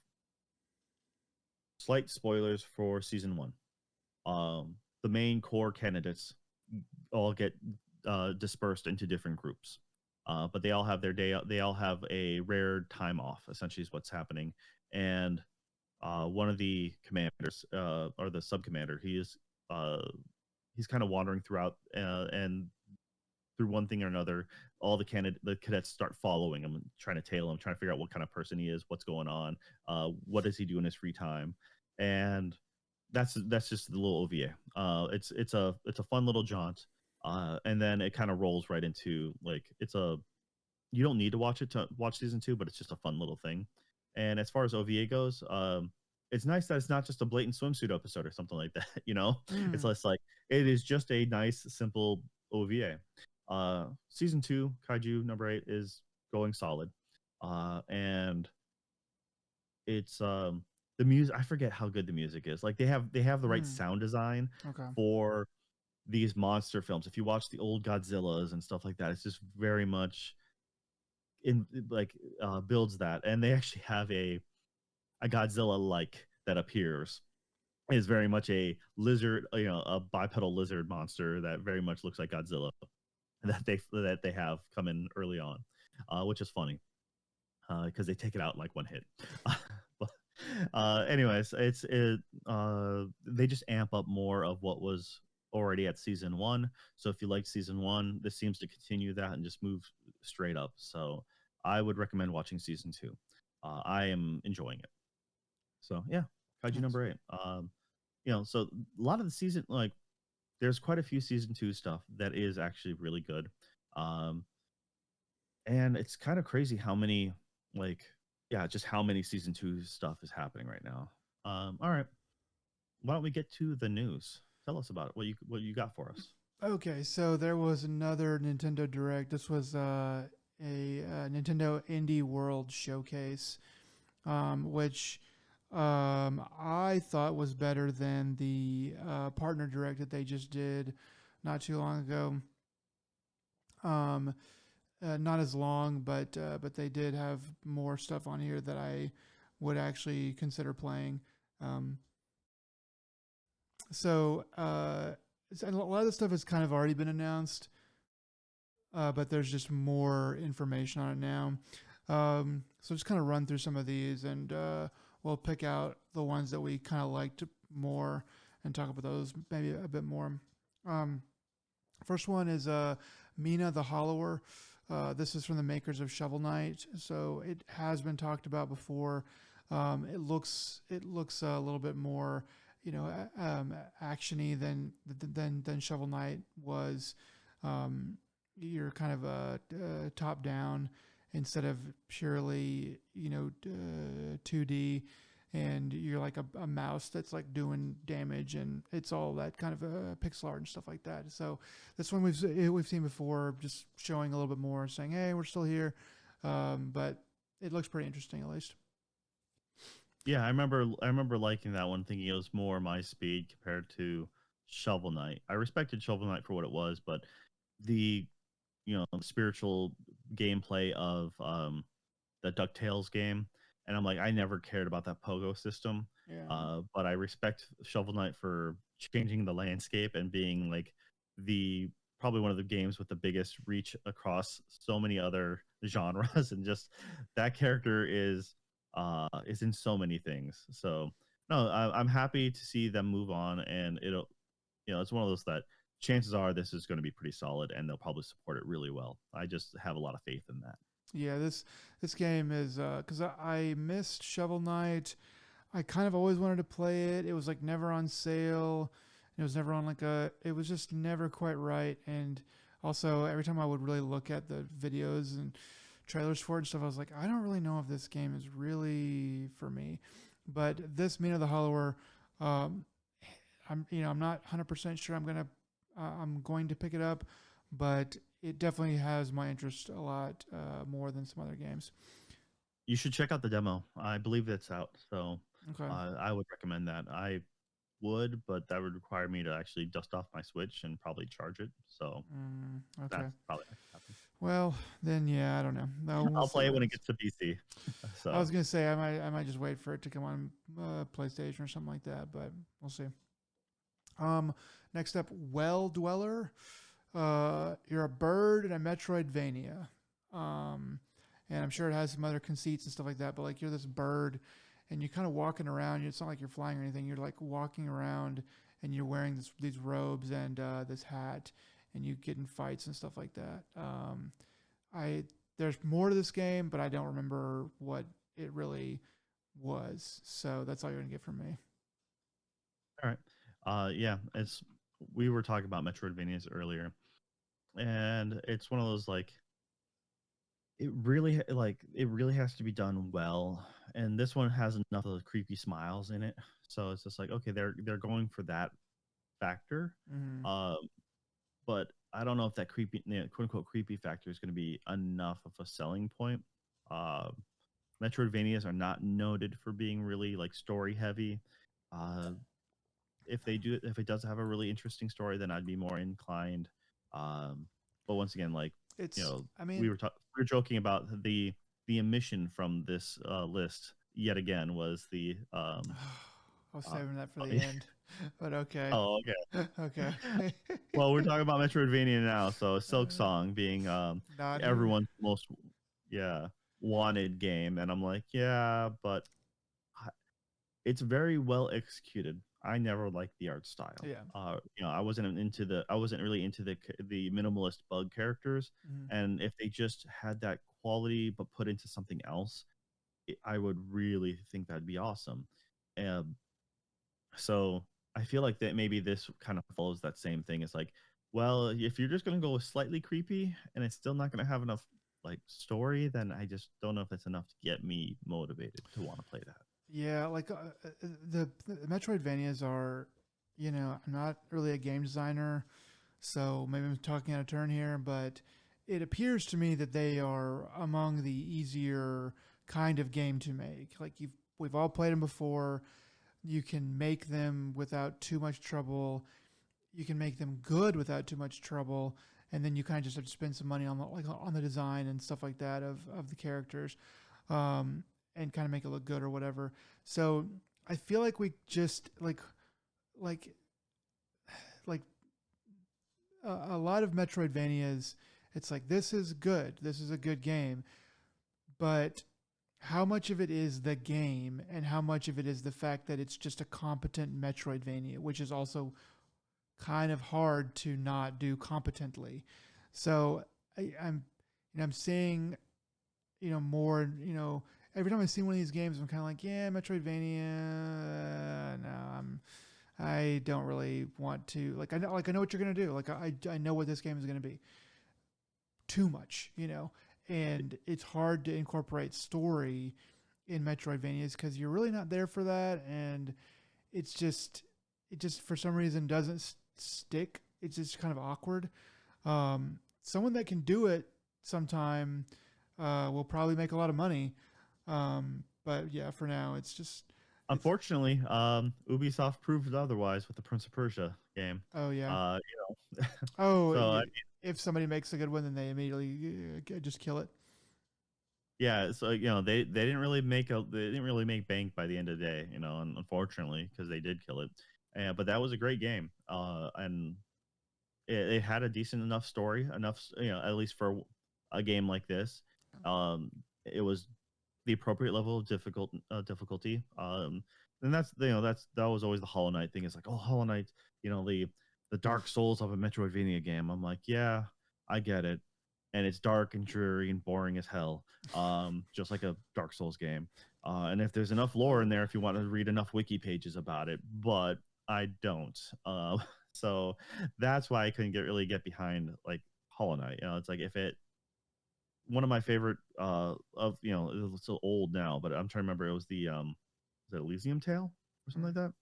slight spoilers for season 1. The main core candidates all get dispersed into different groups, but they all have their day. They all have a rare time off. Essentially, is what's happening. And one of the commanders, or the sub commander, uh, he's kind of wandering throughout, and through one thing or another, all the cadets start following him, trying to tail him, trying to figure out what kind of person he is, what's going on, what does he do in his free time, and that's just the little OVA. It's a fun little jaunt, and then it kind of rolls right into like you don't need to watch it to watch season 2, but it's just a fun little thing. And as far as OVA goes, it's nice that it's not just a blatant swimsuit episode or something like that. It's Mm. less like it is just a nice, simple OVA. Season 2, Kaiju number 8 is going solid, and it's the music. I forget how good the music is. Like they have the right Mm. sound design Okay. for these monster films. If you watch the old Godzillas and stuff like that, it's just very much in like builds that. And they actually have a Godzilla like that appears, is very much a lizard, a bipedal lizard monster that very much looks like Godzilla, that they have come in early on, which is funny because they take it out in like one hit. But anyways, they just amp up more of what was already at season 1. So if you liked season 1, this seems to continue that and just move straight up. So I would recommend watching season 2. I am enjoying it. So yeah, Kaiju Nice. number 8. So a lot of the season, like there's quite a few season two stuff that is actually really good. Um, and it's kind of crazy how many, like, yeah, just how many season two stuff is happening right now. All right, why don't we get to the news? Tell us about it. What you got for us? Okay, so there was another Nintendo Direct. This was Nintendo Indie World Showcase, which I thought was better than the partner direct that they just did not too long ago. Um, not as long, but they did have more stuff on here that I would actually consider playing. Um, so a lot of the stuff has kind of already been announced, but there's just more information on it now. So just kind of run through some of these, and we'll pick out the ones that we kind of liked more and talk about those maybe a bit more. Um, First one is Mina the Hollower. This is from the makers of Shovel Knight, so it has been talked about before. It looks a little bit more, actiony than Shovel Knight was. Um, you're kind of top down instead of purely 2D, and you're like a mouse that's like doing damage, and it's all that kind of pixel art and stuff like that. So this one we've seen before, just showing a little bit more, saying, "Hey, we're still here," but it looks pretty interesting at least. Yeah, I remember liking that one, thinking it was more my speed compared to Shovel Knight. I respected Shovel Knight for what it was, but the spiritual gameplay of the DuckTales game, and I'm like, I never cared about that pogo system. Yeah. But I respect Shovel Knight for changing the landscape and being like the probably one of the games with the biggest reach across so many other genres, and just that character is in so many things. So no, I'm happy to see them move on, and it's one of those that chances are this is going to be pretty solid, and they'll probably support it really well. I just have a lot of faith in that. Yeah, this game is because I missed Shovel Knight. I kind of always wanted to play it. It was like never on sale. It was never on like a. It was just never quite right. And also, every time I would really look at the videos and trailers for it and stuff, I was like, I don't really know if this game is really for me. But this Mina the Hollower, um, I'm not 100% sure I'm going to pick it up, but it definitely has my interest a lot more than some other games. You should check out the demo. I believe it's out, so Okay. I would recommend that. I would, but that would require me to actually dust off my Switch and probably charge it. So Okay. that's probably not gonna happen. Well, then yeah, I don't know. No, we'll I'll see play it what when it happens. gets to PC. I So was gonna say I might just wait for it to come on PlayStation or something like that, but we'll see. Next up, Well Dweller. You're a bird in a Metroidvania. Um, and I'm sure it has some other conceits and stuff like that. But like you're this bird, and you're kind of walking around. It's not like you're flying or anything. You're like walking around, and you're wearing these robes and this hat, and you get in fights and stuff like that. I There's more to this game, but I don't remember what it really was. So that's all you're gonna get from me. all right, yeah, it's we were talking about Metroidvanias earlier, and it's one of those like it really has to be done well, and this one has enough of the creepy smiles in it, so it's just like okay, they're going for that factor. Mm-hmm. um but I don't know if that quote unquote creepy factor is going to be enough of a selling point. uh Metroidvanias are not noted for being really like story heavy. uh if it does have a really interesting story, then I'd be more inclined. But once again, like you It's. know I mean, we were joking about the emission from this list yet again was the I was uh, saving that for the end, but okay. oh, okay. Okay. Well, we're talking about Metroidvania now, so Silk Song being Not even. everyone's most, yeah, wanted game, and I'm like, yeah, but I- it's very well executed. I never liked the art style. Yeah. I wasn't really into the minimalist bug characters, Mm-hmm. and if they just had that quality but put into something else, I would really think that'd be awesome. Um, so I feel like that maybe this kind of follows that same thing. It's like, well, if you're just gonna go with slightly creepy and it's still not gonna have enough like story, then I just don't know if it's enough to get me motivated to want to play that. Yeah, like the Metroidvanias are, I'm not really a game designer, so maybe I'm talking out of turn here, but it appears to me that they are among the easier kind of game to make. We've all played them before. You can make them without too much trouble. You can make them good without too much trouble, and then you kind of just have to spend some money on on the design and stuff like that of the characters, and kind of make it look good or whatever. So I feel like we just like like a lot of Metroidvanias. It's like this is good. This is a good game, but how much of it is the game and how much of it is the fact that it's just a competent Metroidvania, which is also kind of hard to not do competently. So I'm seeing, more, every time I see one of these games, I'm kind of like, yeah, Metroidvania. No, I don't really want to. I know what you're gonna do. I know what this game is gonna be. Too much, and it's hard to incorporate story in Metroidvanias because you're really not there for that, and it's just it just for some reason doesn't stick. It's just kind of awkward. Someone that can do it sometime will probably make a lot of money. But yeah, for now, Unfortunately, Ubisoft proved otherwise with the Prince of Persia game. Oh yeah. You know, Oh, so yeah. If somebody makes a good one, then they immediately just kill it. yeah, so they didn't really make bank by the end of the day, unfortunately, because they did kill it. But that was a great game, and it had a decent enough story, enough at least for a game like this. It was the appropriate level of difficulty. And that was always the Hollow Knight thing. It's like, oh, Hollow Knight, the Dark Souls of a Metroidvania game. I'm like, yeah, I get it, and it's dark and dreary and boring as hell, just like a Dark Souls game. And if there's enough lore in there, if you want to read enough wiki pages about it, but I don't. So that's why I couldn't really get behind like Hollow Knight. It's like if it one of my favorite of it's so old now, but I'm trying to remember, it was the is it Elysium Tale or something like that?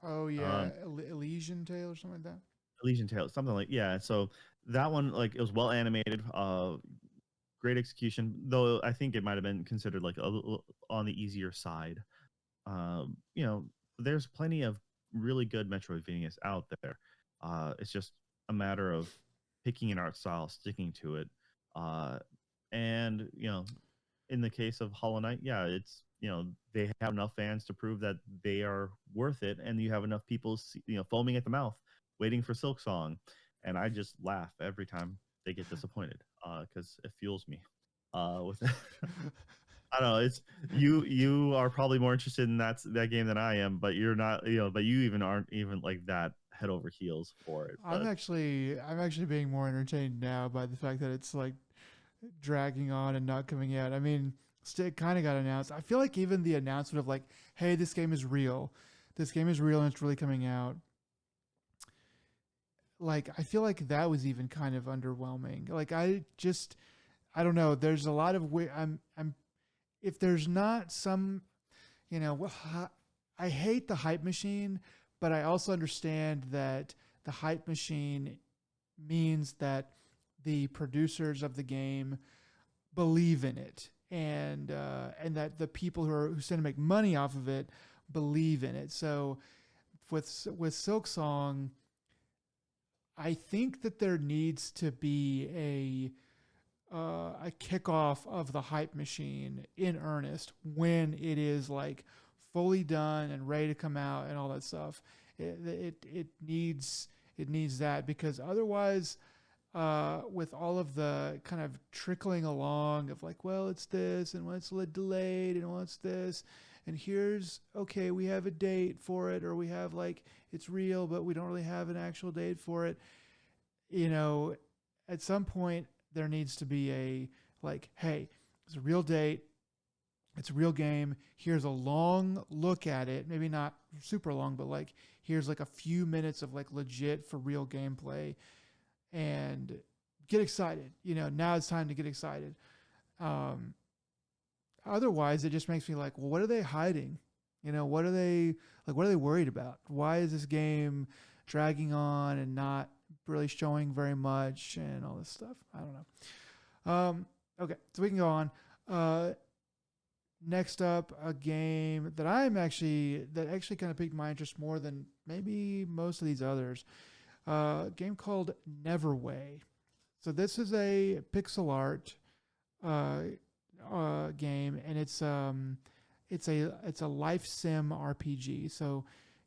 Oh yeah, Elysian Tale or something like that. Elysian Tale, something like, yeah. So that one, like, it was well animated, great execution, though I think it might have been considered like a little on the easier side. You know, there's plenty of really good Metroidvanias out there. It's just a matter of picking an art style, sticking to it, uh, and in the case of Hollow Knight, yeah, it's they have enough fans to prove that they are worth it, and you have enough people foaming at the mouth, waiting for Silk Song, and I just laugh every time they get disappointed because it fuels me. With I don't know. It's you are probably more interested in that game than I am, but you're not. But you even aren't even like that head over heels for it. I'm actually being more entertained now by the fact that it's like dragging on and not coming out. I mean, it kind of got announced. I feel like even the announcement of like, hey, this game is real. This game is real and it's really coming out. Like, I feel like that was even kind of underwhelming. Like, I don't know. There's a lot of I'm if there's not some, I hate the hype machine, but I also understand that the hype machine means that the producers of the game believe in it, and that the people who stand to make money off of it believe in it. So with Silksong, I think that there needs to be a kickoff of the hype machine in earnest when it is like fully done and ready to come out and all that stuff. It needs that, because otherwise, with all of the kind of trickling along of like, well, it's this, and well, it's delayed, and well, it's this, and here's, okay, we have a date for it, or we have like, it's real, but we don't really have an actual date for it. At some point there needs to be a like, hey, it's a real date. It's a real game. Here's a long look at it. Maybe not super long, but like here's like a few minutes of like legit for real gameplay, and get excited. Now it's time to get excited. Um, Otherwise, it just makes me like, well, what are they hiding? What are they like? What are they worried about? Why is this game dragging on and not really showing very much and all this stuff? I don't know. Okay, so we can go on. Next up, a game that actually kind of piqued my interest more than maybe most of these others. A game called Neverway. So this is a pixel art uh, game, and it's a life sim RPG. So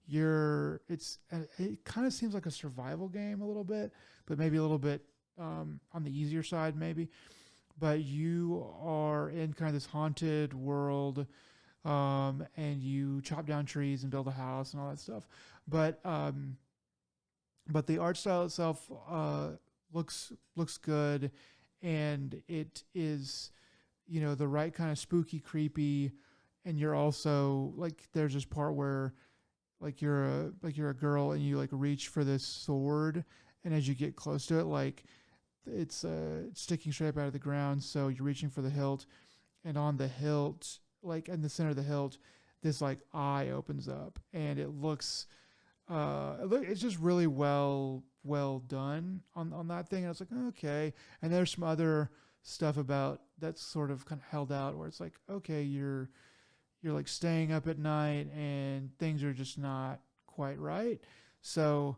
it kind of seems like a survival game a little bit, but maybe a little bit on the easier side, maybe. But you are in kind of this haunted world, and you chop down trees and build a house and all that stuff. But um, but the art style itself looks good, and it is the right kind of spooky, creepy, and you're also like there's this part where you're a girl and you like reach for this sword, and as you get close to it, like it's sticking straight up out of the ground, so you're reaching for the hilt, and on the hilt, like in the center of the hilt, this like eye opens up, and it's just really well done on that thing. And I was like, okay. And there's some other stuff about that's sort of kind of held out where it's like, okay, you're like staying up at night and things are just not quite right. So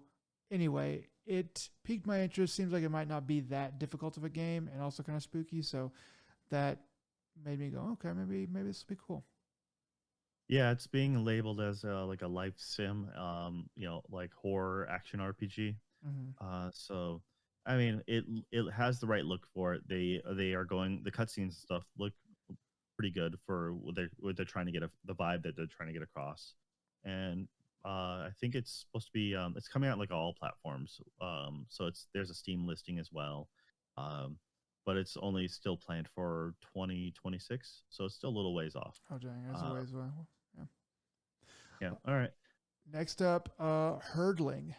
anyway, it piqued my interest. Seems like it might not be that difficult of a game and also kind of spooky. So that made me go, okay, maybe this will be cool. Yeah, it's being labeled as like a life sim, like horror action RPG. Mm-hmm. So I mean, it has the right look for it. They are going the cutscenes and stuff look pretty good for what they're trying to get the vibe that they're trying to get across. And I think it's supposed to be it's coming out like all platforms. So there's a Steam listing as well. Um, but it's only still planned for 2026, so it's still a little ways off. Oh dang, that's a ways away. Yeah. Yeah. All right. Next up, hurdling.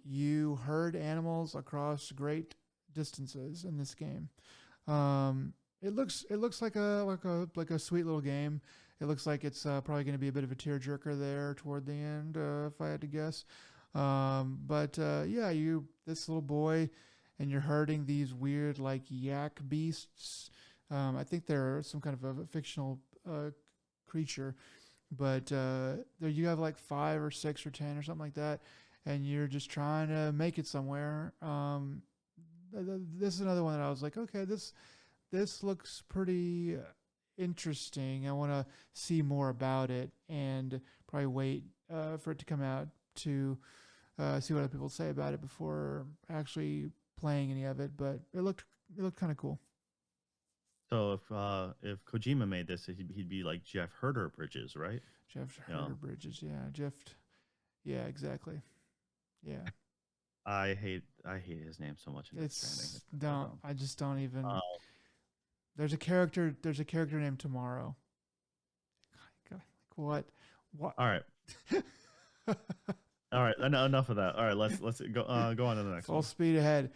You herd animals across great distances in this game. It looks like a sweet little game. It looks like it's probably going to be a bit of a tearjerker there toward the end, if I had to guess. But yeah, you this little boy, and you're herding these weird like yak beasts. I think they're some kind of a fictional creature, but there you have like 5 or 6 or 10 or something like that, and you're just trying to make it somewhere. This is another one that I was like, okay, this looks pretty interesting. I want to see more about it, and probably wait for it to come out to see what other people say about it before actually playing any of it. But it looked kind of cool. So if Kojima made this, he'd be like Jeff Herder Bridges, right? Jeff Yeah. Herder Bridges, yeah, Jeff, yeah, exactly, yeah. I hate his name so much in Death It's Stranding. don't I just don't even. Uh, There's a character. There's a character named Tomorrow. God, like what? What? all right. All right. Enough of that. All right. Let's go on to the next Full one. speed ahead.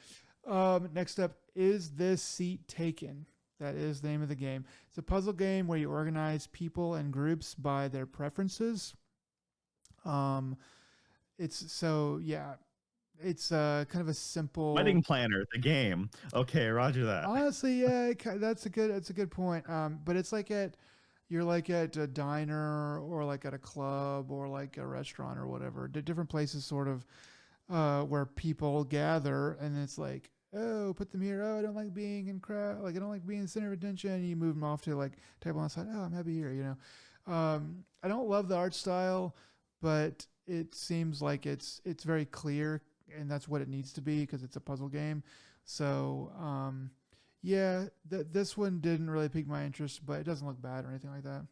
Next up, is this seat taken? That is the name of the game. It's a puzzle game where you organize people and groups by their preferences. Um, it's so yeah. It's kind of a simple Wedding Planner, the game. Okay, Roger that. Honestly, yeah, that's a good point. But it's like you're like at a diner or like at a club or like a restaurant or whatever, different places sort of where people gather, and it's like, oh, put them here. Oh, I don't like being in crowd. Like I don't like being the center of attention. And you move them off to like table on the side. Oh, I'm happy here. I don't love the art style, but it seems like it's very clear, and that's what it needs to be because it's a puzzle game. So yeah, this one didn't really pique my interest, but it doesn't look bad or anything like that.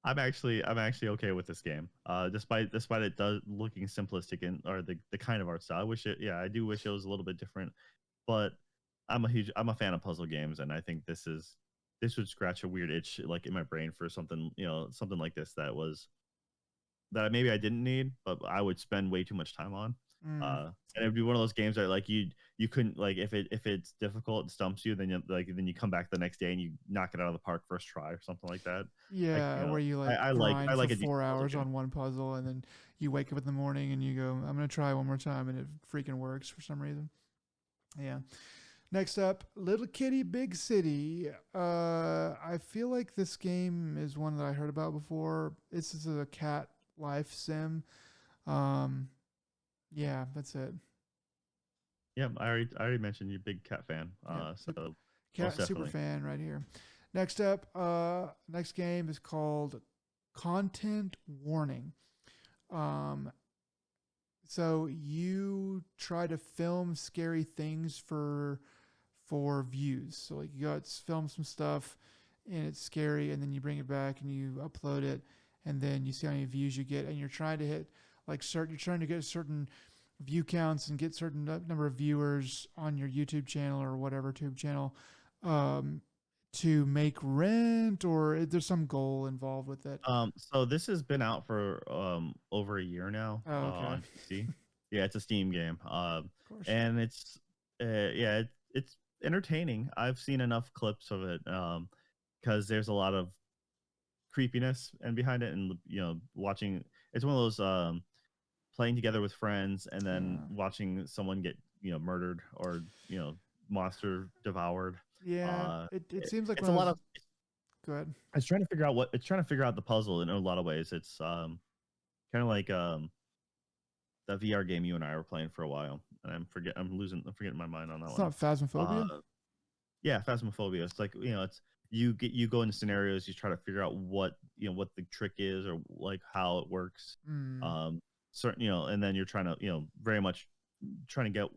I'm actually okay with this game. Despite it does looking simplistic or the kind of art style. I do wish it was a little bit different, but I'm a fan of puzzle games, and I think this is this would scratch a weird itch like in my brain for something, something like this that maybe I didn't need, but I would spend way too much time on. Mm. And it'd be one of those games that like you couldn't like if it's difficult and stumps you, then you come back the next day and you knock it out of the park first try or something like that. Like Yeah, where you like I grind for like a decent four puzzle hours game. on one puzzle, and then you wake up in the morning and you go, "I'm gonna try one more time," and it freaking works for some reason. Yeah. Next up, Little Kitty Big City. I feel like this game is one that I heard about before. This is a cat life sim. Um, yeah, that's it. Yeah, I already mentioned you're a big cat fan. Yep, So most cat super definitely. fan right here. Next up, next game is called Content Warning. Um, so you try to film scary things for views. So like you got film some stuff and it's scary, and then you bring it back and you upload it, and then you see how many views you get, and you're trying to hit like certain. You're trying to get certain view counts and get certain number of viewers on your YouTube channel or whatever tube channel, um, to make rent, or there's some goal involved with it. So this has been out for over a year now Oh, okay. on PC. Yeah, it's a Steam game. Of course. And yeah, it's entertaining. I've seen enough clips of it because there's a lot of creepiness and behind it, and watching. It's one of those playing together with friends and then Yeah. watching someone get murdered or monster devoured. Yeah. Uh, It seems like it's one a of lot those. of Go ahead. it's trying to figure out the puzzle in a lot of ways. It's kind of like that VR game you and I were playing for a while, and I'm forgetting my mind on that It's one. not Phasmophobia. Yeah, Phasmophobia. It's like it's you go into scenarios, you try to figure out what the trick is or like how it works. Mm. Um, certain and then you're trying to very much trying to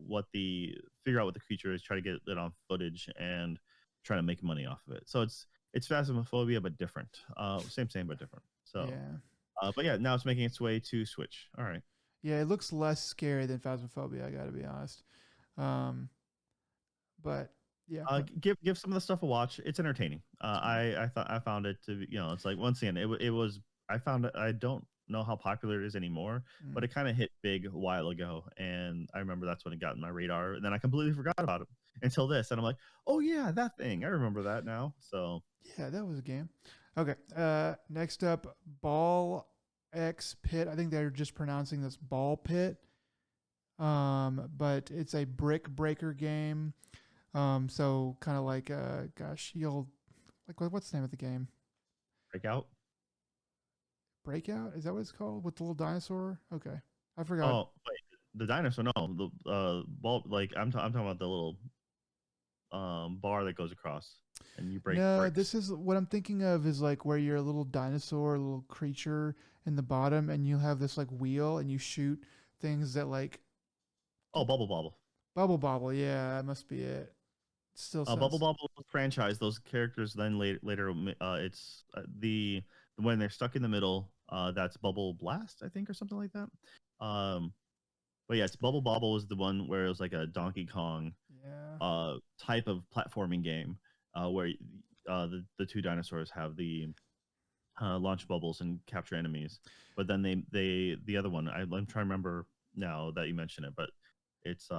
figure out what the creature is, try to get it on footage and try to make money off of it. So it's Phasmophobia but different. Same but different. So, Yeah. but yeah, now it's making its way to Switch. All right. Yeah, it looks less scary than Phasmophobia. I got to be honest. Um, but yeah. Give some of the stuff a watch. It's entertaining. I found it to be, it's like once again it was I found it. I don't know how popular it is anymore, but Mm. it kind of hit big a while ago, and I remember that's when it got in my radar, and then I completely forgot about it until this, and I'm like, oh yeah, that thing. I remember that now. So Yeah, that was a game. Okay. Next up, Ball X Pit. I think they're just pronouncing this Ball Pit. But it's a brick breaker game. So kind of like gosh, you'll like what's the name of the game? Breakout. Breakout? Is that what it's called with the little dinosaur? Okay, I forgot. Oh wait, the dinosaur. No, the ball. Like I'm talking about the little bar that goes across, and you break No, this bricks. is what I'm thinking of is like where you're a little dinosaur, a little creature in the bottom, and you have this like wheel, and you shoot things that like Oh, Bubble Bobble. bubble bobble. Yeah, that must be it. Still Bubble sounds. Bobble franchise. Those characters then later it's the when they're stuck in the middle. That's Bubble Blast, I think, or something like that. But yeah, it's Bubble Bobble was the one where it was like a Donkey Kong Yeah. type of platforming game where the two dinosaurs have the launch bubbles and capture enemies. But then the other one I'm trying to remember now that you mention it, but it's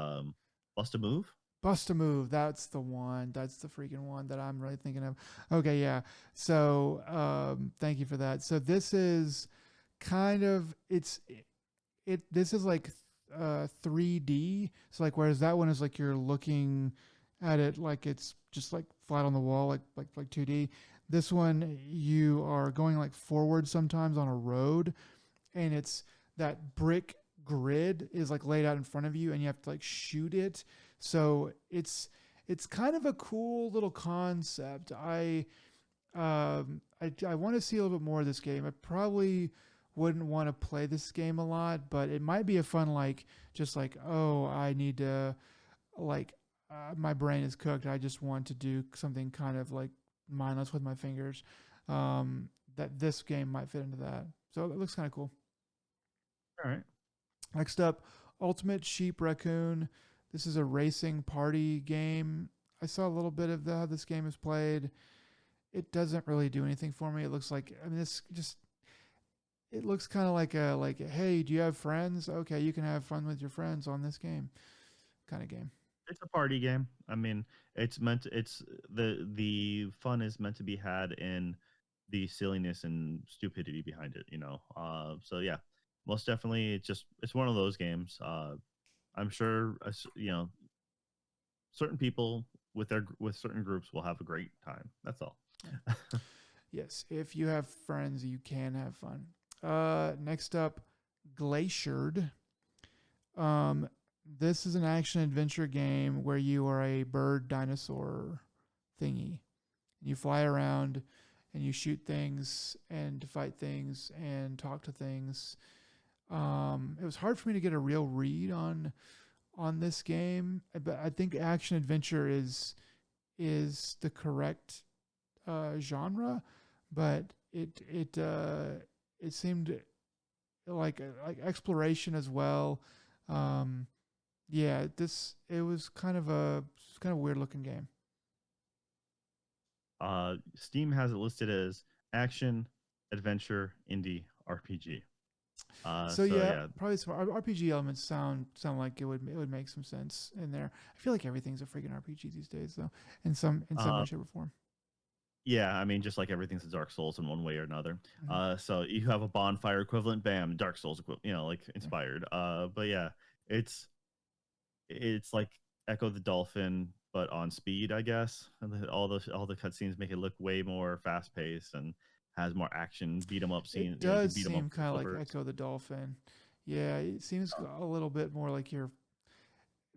Bust a Move. Bust a move. That's the one. That's the freaking one that I'm really thinking of. Okay, yeah. So, thank you for that. So this is kind of this is like 3D. So like whereas that one is like you're looking at it like it's just like flat on the wall like 2D. This one you are going like forward sometimes on a road, and it's that brick grid is like laid out in front of you and you have to like shoot it. So it's kind of a cool little concept. I want to see a little bit more of this game. I probably wouldn't want to play this game a lot, but it might be a fun like just like, oh, I need to like my brain is cooked. I just want to do something kind of like mindless with my fingers. That this game might fit into that. So it looks kind of cool. All right. Next up, Ultimate Sheep Raccoon. This is a racing party game. I saw a little bit of how this game is played. it doesn't really do anything for me. It looks like, I mean, this just, it looks kind of like a, hey, do you have friends? Okay, you can have fun with your friends on this game kind of game. It's a party game. I mean, it's meant to, it's the fun is meant to be had in the silliness and stupidity behind it, you know. So yeah, most definitely it's one of those games. I'm sure you know, certain people with certain groups will have a great time. That's all. Yes, if you have friends, you can have fun. Next up, Glaciered. Um, this is an action adventure game where you are a bird dinosaur thingy. You fly around and you shoot things and fight things and talk to things. It was hard for me to get a real read on this game, but I think action adventure is the correct genre, but it seemed like exploration as well. Yeah, it was kind of weird looking game. Steam has it listed as action, adventure, indie, RPG. So So yeah, yeah, probably some RPG elements sound like it would make some sense in there. I feel like everything's a freaking RPG these days, though, in some way, shape, or form. yeah. I mean, just like everything's a Dark Souls in one way or another. Mhm. So you have a bonfire equivalent, bam, Dark Souls, you know, like Yeah. inspired. But yeah, it's it's like Echo the Dolphin, but on speed, I guess. And all the cutscenes make it look way more fast paced and has more action, beat 'em up scene. It You know, you can does beat 'em up seem with the kind of like flippers. Echo the Dolphin. Yeah, it seems a little bit more like you're.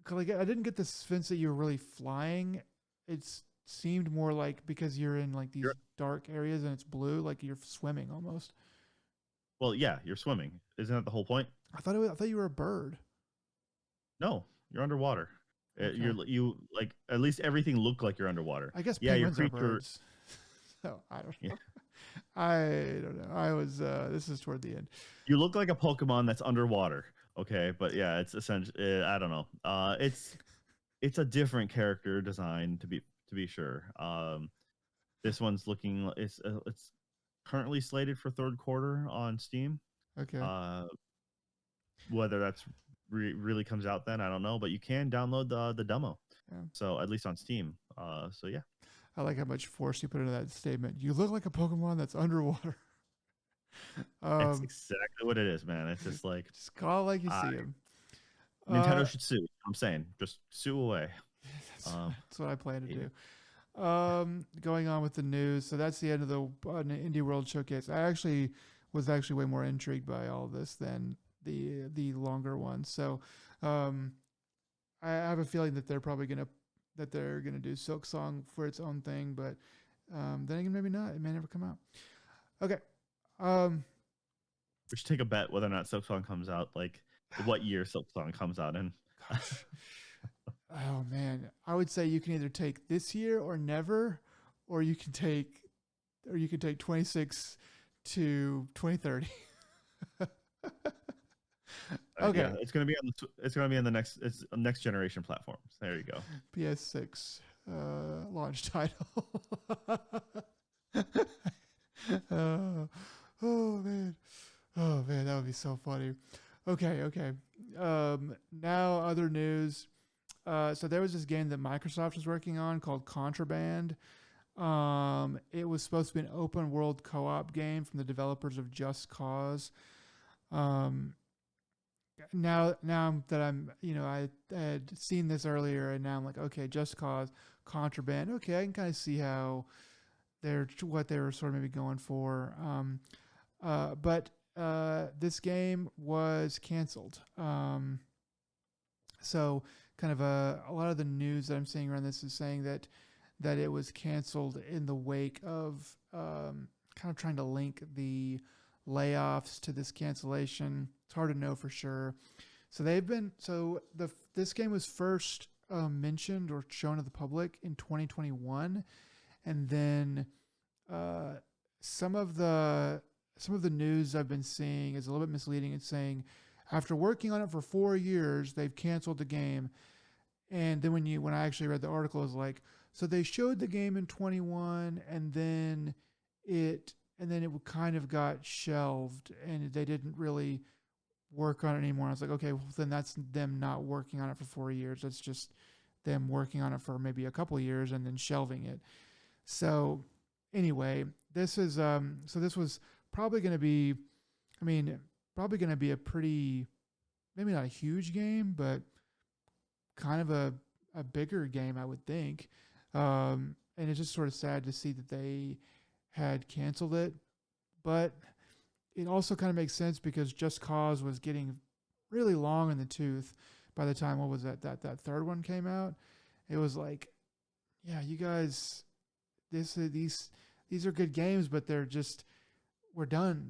'Cause, like I didn't get the sense that you were really flying. It seemed more like because you're in like these You're dark areas and it's blue, like you're swimming almost. well, yeah, you're swimming. Isn't that the whole point? I thought you were a bird. No, you're underwater. Okay. You like at least everything looked like you're underwater. I guess Yeah, your penguins are creature. birds. So I don't Yeah, know. I don't know. I was this is toward the end. you look like a Pokemon that's underwater. Okay, but yeah, it's essentially I don't know. It's a different character design to be sure. This one's looking it's currently slated for third quarter on Steam. Okay. Uh, whether that's really comes out then, I don't know. But you can download the demo, Yeah. so at least on Steam. So yeah, I like how much force you put into that statement. You look like a Pokemon that's underwater. it's um exactly what it is, man. It's just like just call it like you uh, see him. Nintendo should sue. I'm saying, just sue away. Um, That's what I plan to yeah. do. Going on with the news. So that's the end of the Indie World Showcase. I actually was way more intrigued by all of this than the longer one. So, I have a feeling that they're gonna do Silk Song for its own thing, but then again, maybe not. It may never come out. Okay. Um, We should take a bet whether or not Silk Song comes out. Like what year Silk Song comes out in. Gosh. Oh man, I would say you can either take this year or never, or you can take 26 to 2030. Okay, Yeah, it's gonna be on it's gonna be on the next generation platforms. There you go. PS6 launch title. uh, oh man, oh man, that would be so funny. Okay. Now other news. So there was this game that Microsoft was working on called Contraband. It was supposed to be an open world co-op game from the developers of Just Cause. Um, now that I had seen this earlier, and now I'm like, okay, Just Cause, Contraband. Okay, I can kind of see how what they were sort of maybe going for. But this game was canceled. So kind of a lot of the news that I'm seeing around this is saying that it was canceled in the wake of kind of trying to link the layoffs to this cancellation. It's hard to know for sure. So this game was first mentioned or shown to the public in 2021, and then uh, some of the news I've been seeing is a little bit misleading. It's saying after working on it for 4 years, they've canceled the game. And then when I actually read the article, it was like, So they showed the game in 21, and then it kind of got shelved, and they didn't really work on it anymore. I was like, okay, well, then that's them not working on it for 4 years. That's just them working on it for maybe a couple years and then shelving it. So anyway, this was probably going to be, I mean, probably going to be a pretty, maybe not a huge game, but kind of a bigger game, I would think. And it's just sort of sad to see that they had canceled it, but it also kind of makes sense because Just Cause was getting really long in the tooth by the time, what was that third one came out. It was like, yeah, you guys, these are good games, but we're done.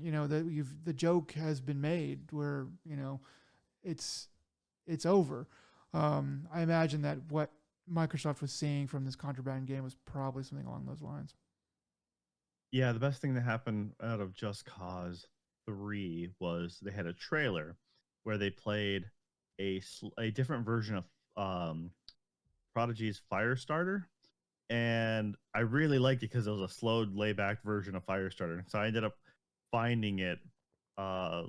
The joke has been made. It's over. I imagine that what Microsoft was seeing from this Contraband game was probably something along those lines. Yeah, the best thing that happened out of Just Cause 3 was they had a trailer where they played a different version of Prodigy's Firestarter, and I really liked it because it was a slowed, layback version of Firestarter. So I ended up finding it a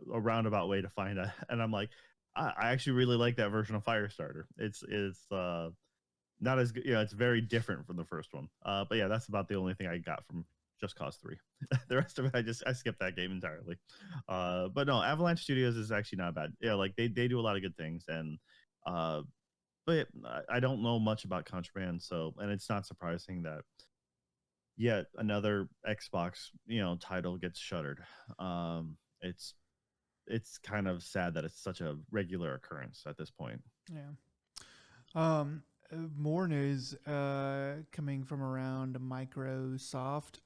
roundabout way to find it, and I'm like, I actually really like that version of Firestarter. It's not as good. It's very different from the first one. But yeah, that's about the only thing I got from Just Cause 3. The rest of it, I skipped that game entirely. But no, Avalanche Studios is actually not bad. Yeah, like they do a lot of good things, and but I don't know much about Contraband, and it's not surprising that yet another Xbox title gets shuttered. It's kind of sad that it's such a regular occurrence at this point. Yeah. More news coming from around Microsoft.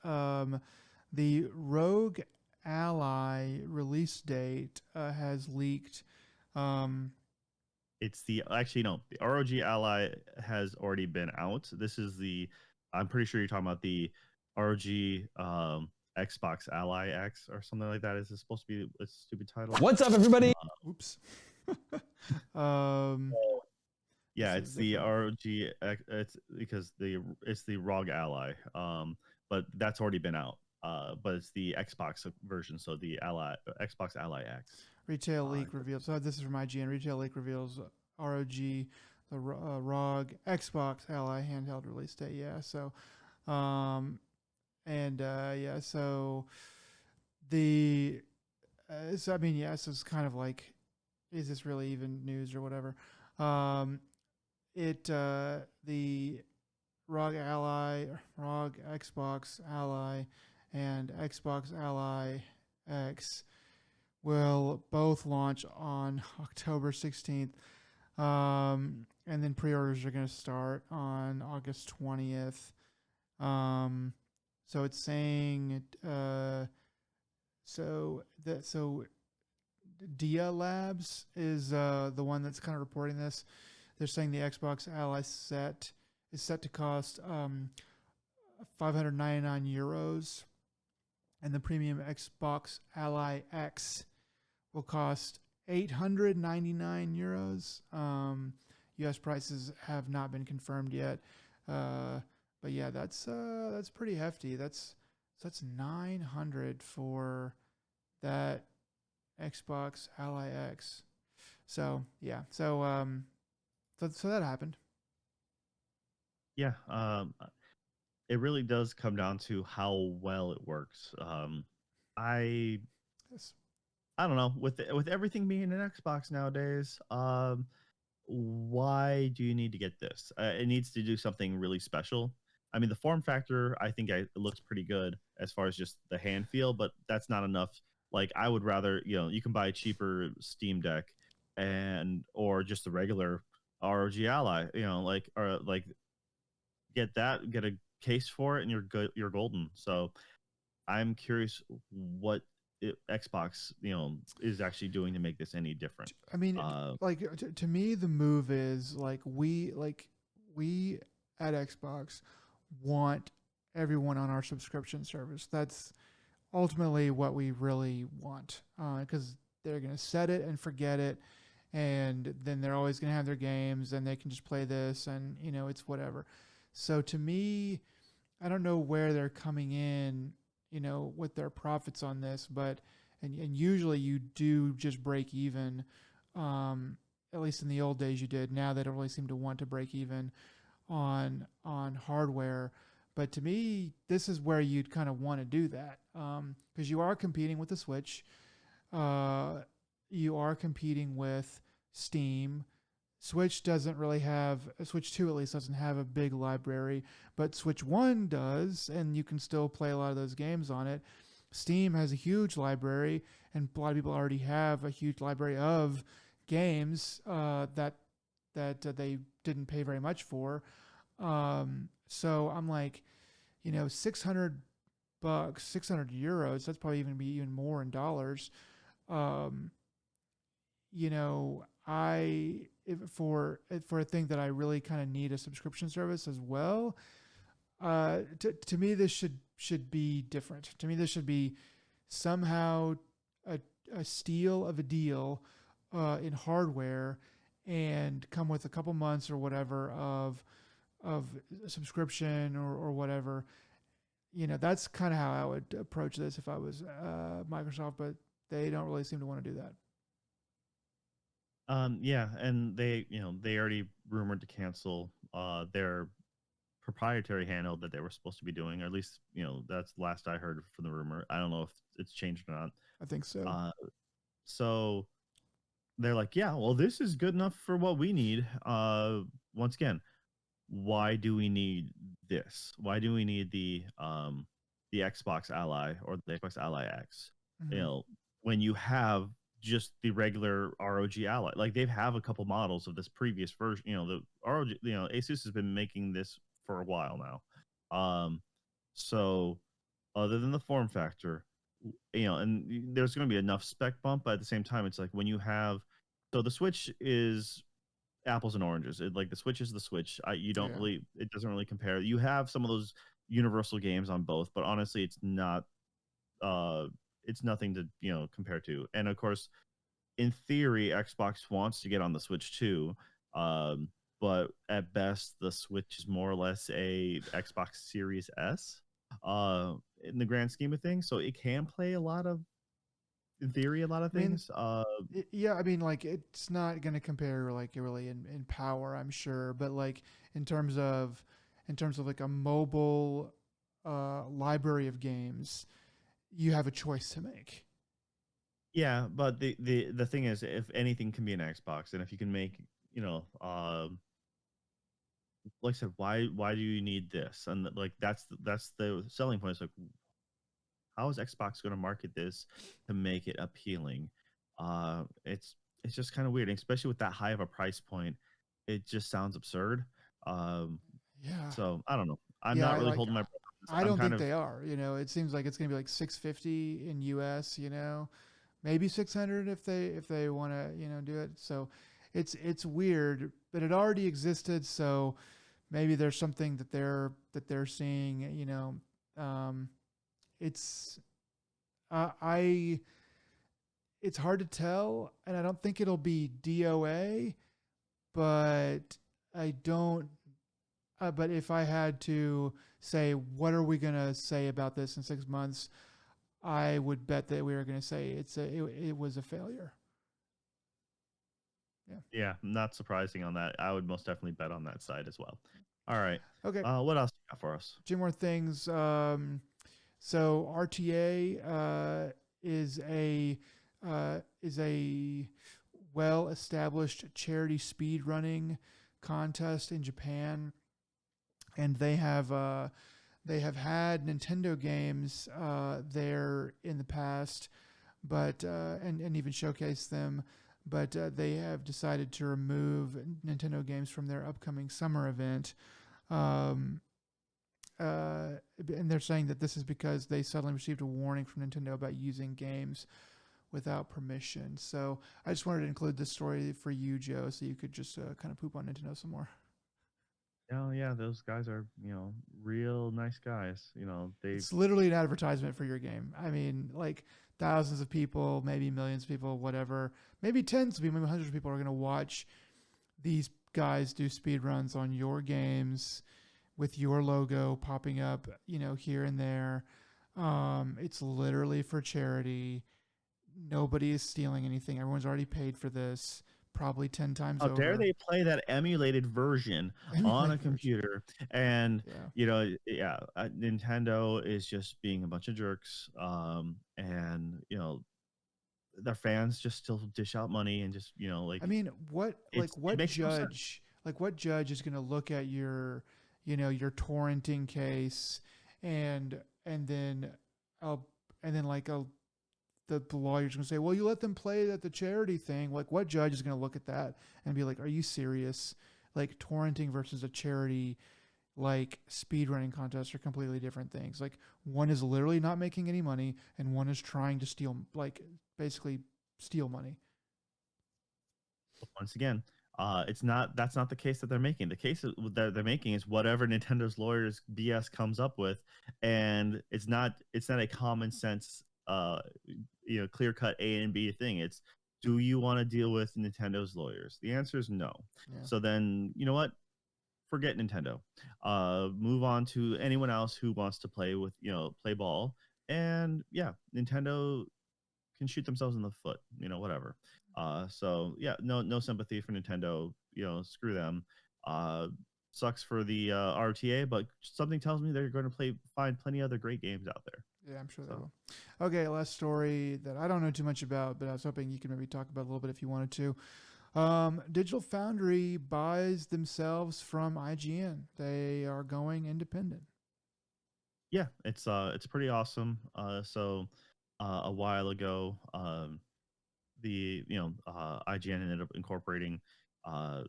The Rogue Ally release date has leaked. It's the ROG Ally has already been out. I'm pretty sure you're talking about the ROG Xbox Ally X or something like that. Is this supposed to be a stupid title? What's up, everybody? Oops. Yeah, it's the ROG. It's because it's the ROG Ally. But that's already been out. But it's the Xbox version, so the Xbox Ally X. Retail leak reveals. So this is from IGN. Retail leak reveals ROG, the ROG Xbox Ally handheld release date. Yeah. So, So the, so I mean, yeah. So it's kind of like, is this really even news or whatever? The ROG Ally, ROG Xbox Ally, and Xbox Ally X will both launch on October 16th. And then pre-orders are going to start on August 20th. So it's saying, Dia Labs is the one that's kind of reporting this. They're saying the Xbox Ally is set to cost 599 euros, and the premium Xbox Ally X will cost 899 euros. U.S. prices have not been confirmed yet, but yeah, that's pretty hefty. That's 900 for that Xbox Ally X. So yeah, so that happened. Yeah, it really does come down to how well it works. I don't know, with everything being an Xbox nowadays. Why do you need to get this? It needs to do something really special. I mean, the form factor, I think it looks pretty good as far as just the hand feel, but that's not enough. Like, I would rather, you can buy a cheaper Steam Deck or just the regular ROG Ally, get a case for it, and you're good. You're golden. So I'm curious what Xbox, is actually doing to make this any different. I mean, to me, the move is we at Xbox want everyone on our subscription service. That's ultimately what we really want, because they're going to set it and forget it, and then they're always going to have their games, and they can just play this, and it's whatever. So to me, I don't know where they're coming in, with their profits on this, but and usually you do just break even. Um, at least in the old days you did. Now they don't really seem to want to break even on hardware. But to me, this is where you'd kind of want to do that, because you are competing with the Switch. You are competing with Steam. Switch doesn't really have Switch 2 at least doesn't have a big library, but Switch 1 does, and you can still play a lot of those games on it. Steam has a huge library, and a lot of people already have a huge library of games that they didn't pay very much for. So I'm like, 600 bucks, 600 euros. That's probably even be even more in dollars. Um, I if for a thing that I really kind of need a subscription service as well. To me, this should be different. To me, this should be somehow a, a steal of a deal in hardware, and come with a couple months or whatever of subscription or whatever. That's kind of how I would approach this if I was Microsoft, but they don't really seem to want to do that. Yeah, and they already rumored to cancel their proprietary handle that they were supposed to be doing, or at least that's the last I heard from the rumor. I don't know if it's changed or not. I think so. So they're like, yeah, well, this is good enough for what we need. Once again, why do we need this? Why do we need the Xbox Ally or the Xbox Ally X? Mm-hmm. When you have just the regular ROG Ally, like they have a couple models of this previous version. The ROG, Asus has been making this for a while now. So other than the form factor, and there's going to be enough spec bump, but at the same time, it's like when you have, so the Switch is apples and oranges. Like the Switch is the Switch. You don't Yeah. really, it doesn't really compare. You have some of those universal games on both, but honestly, it's not. It's nothing to compare to. And of course, in theory, Xbox wants to get on the Switch too. Um, but at best, the Switch is more or less a Xbox Series S. In the grand scheme of things, so it can play in theory, a lot of I mean, things. yeah, I mean, like it's not going to compare like really in power, I'm sure, but like in terms of like a mobile library of games, you have a choice to make. Yeah, but the thing is, if anything can be an Xbox, and if you can make, you know, uh, like I said, why do you need this? And like that's the selling point. It's like, how is Xbox going to market this to make it appealing? It's just kind of weird, especially with that high of a price point. It just sounds absurd. Um, Yeah. so I don't know. I'm Yeah, not I really like holding my breath on this. I I'm don't kind think of they are. It seems like it's going to be like 650 in US, maybe 600 if they want to, do it. So it's weird, but it already existed, so maybe there's something that they're seeing, it's I it's hard to tell, and I don't think it'll be DOA, but I don't but if I had to say, what are we going to say about this in 6 months, I would bet that we were going to say it was a failure. Yeah. yeah, not surprising on that. I would most definitely bet on that side as well. All right. Okay. What else you got for us? Two more things. So RTA is a well-established charity speed running contest in Japan, and they have had Nintendo games there in the past, but and even showcased them. But they have decided to remove Nintendo games from their upcoming summer event. Um, and they're saying that this is because they suddenly received a warning from Nintendo about using games without permission. So I just wanted to include this story for you, Joe, so you could just kind of poop on Nintendo some more. Oh yeah, those guys are real nice guys. They It's literally an advertisement for your game. I mean, like thousands of people, maybe millions of people, whatever, maybe tens of people, maybe hundreds of people are going to watch these guys do speed runs on your games with your logo popping up, here and there. It's literally for charity. Nobody is stealing anything. Everyone's already paid for this, probably 10 times How dare over. they play that emulated version on a Emulated version. computer? And Yeah. yeah, Nintendo is just being a bunch of jerks. And their fans just still dish out money and just I mean, it makes no sense. what judge is going to look at your torrenting case and and then uh and then the lawyer's going to say, "Well, you let them play at the charity thing." Like, what judge is going to look at that and be like, "Are you serious?" Like, torrenting versus a charity speedrunning contests are completely different things. Like, one is literally not making any money and one is trying to steal, basically steal money. Once again, it's not that's not the case that they're making. The case that they're making is whatever Nintendo's lawyers BS comes up with, and it's not a common sense clear cut A and B thing. It's, do you want to deal with Nintendo's lawyers? The answer is no. Yeah. So then, you know what? Forget Nintendo. Move on to anyone else who wants to play ball. And yeah, Nintendo can shoot themselves in the foot, whatever. So yeah, no sympathy for Nintendo. Screw them. Sucks for the RTA, but something tells me they're going to find plenty other great games out there. Yeah, I'm sure they So will. Okay, last story that I don't know too much about, but I was hoping you could maybe talk about a little bit if you wanted to. Digital Foundry buys themselves from IGN. They are going independent. yeah, it's pretty awesome. A while ago, the IGN ended up incorporating uh,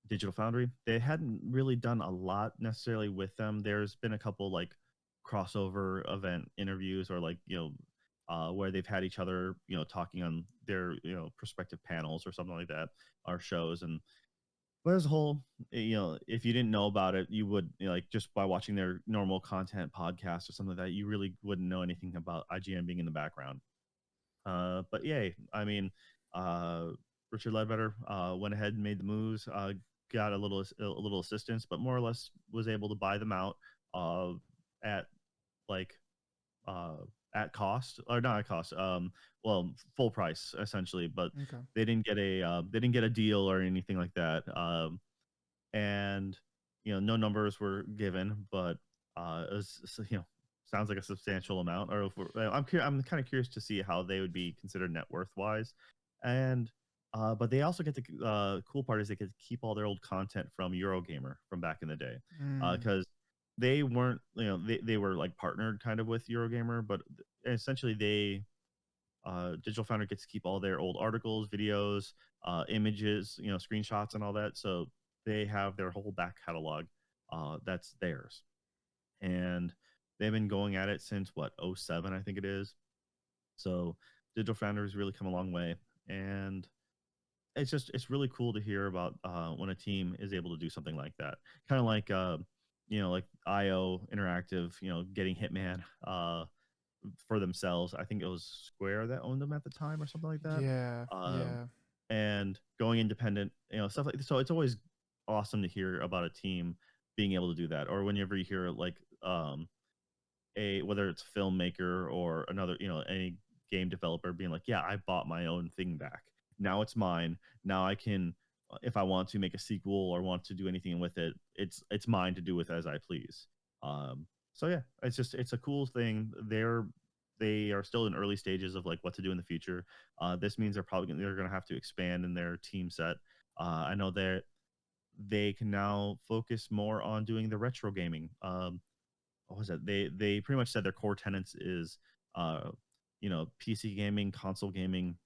Digital Foundry. They hadn't really done a lot necessarily with them. There's been a couple crossover event interviews or where they've had each other talking on their prospective panels or something like that, or shows. And but as a whole, if you didn't know about it, you would just by watching their normal content podcast or something like that, you really wouldn't know anything about IGN being in the background. But yay, I mean, uh, Richard Ledbetter went ahead and made the moves, got a little assistance, but more or less was able to buy them out at like uh, at cost, or not at cost, well, full price essentially. But Okay. they didn't get a deal or anything like that. And no numbers were given, but it was, sounds like a substantial amount. Or if I'm kind of curious to see how they would be considered net worth wise. And but they also get the cool part is they get to keep all their old content from Eurogamer from back in the day, Mm. because they weren't, they were partnered kind of with Eurogamer, but essentially Digital Foundry gets to keep all their old articles, videos, images, screenshots, and all that. So they have their whole back catalog that's theirs. And they've been going at it since what, '07, I think it is. So Digital Foundry has really come a long way. And it's really cool to hear about when a team is able to do something like that. Kind of like IO Interactive, getting Hitman for themselves. I think it was Square that owned them at the time or something like that. Yeah. Um, Yeah. and going independent, stuff like this. So it's always awesome to hear about a team being able to do that. Or whenever you hear whether it's a filmmaker or another, any game developer being like, yeah, I bought my own thing back. Now it's mine. Now I can, if I want to make a sequel or want to do anything with it, it's mine to do with as I please. So yeah, it's a cool thing. They are still in early stages of what to do in the future. This means they're gonna have to expand in their team set. I know that they can now focus more on doing the retro gaming. What was it? They pretty much said their core tenants is PC gaming, console gaming,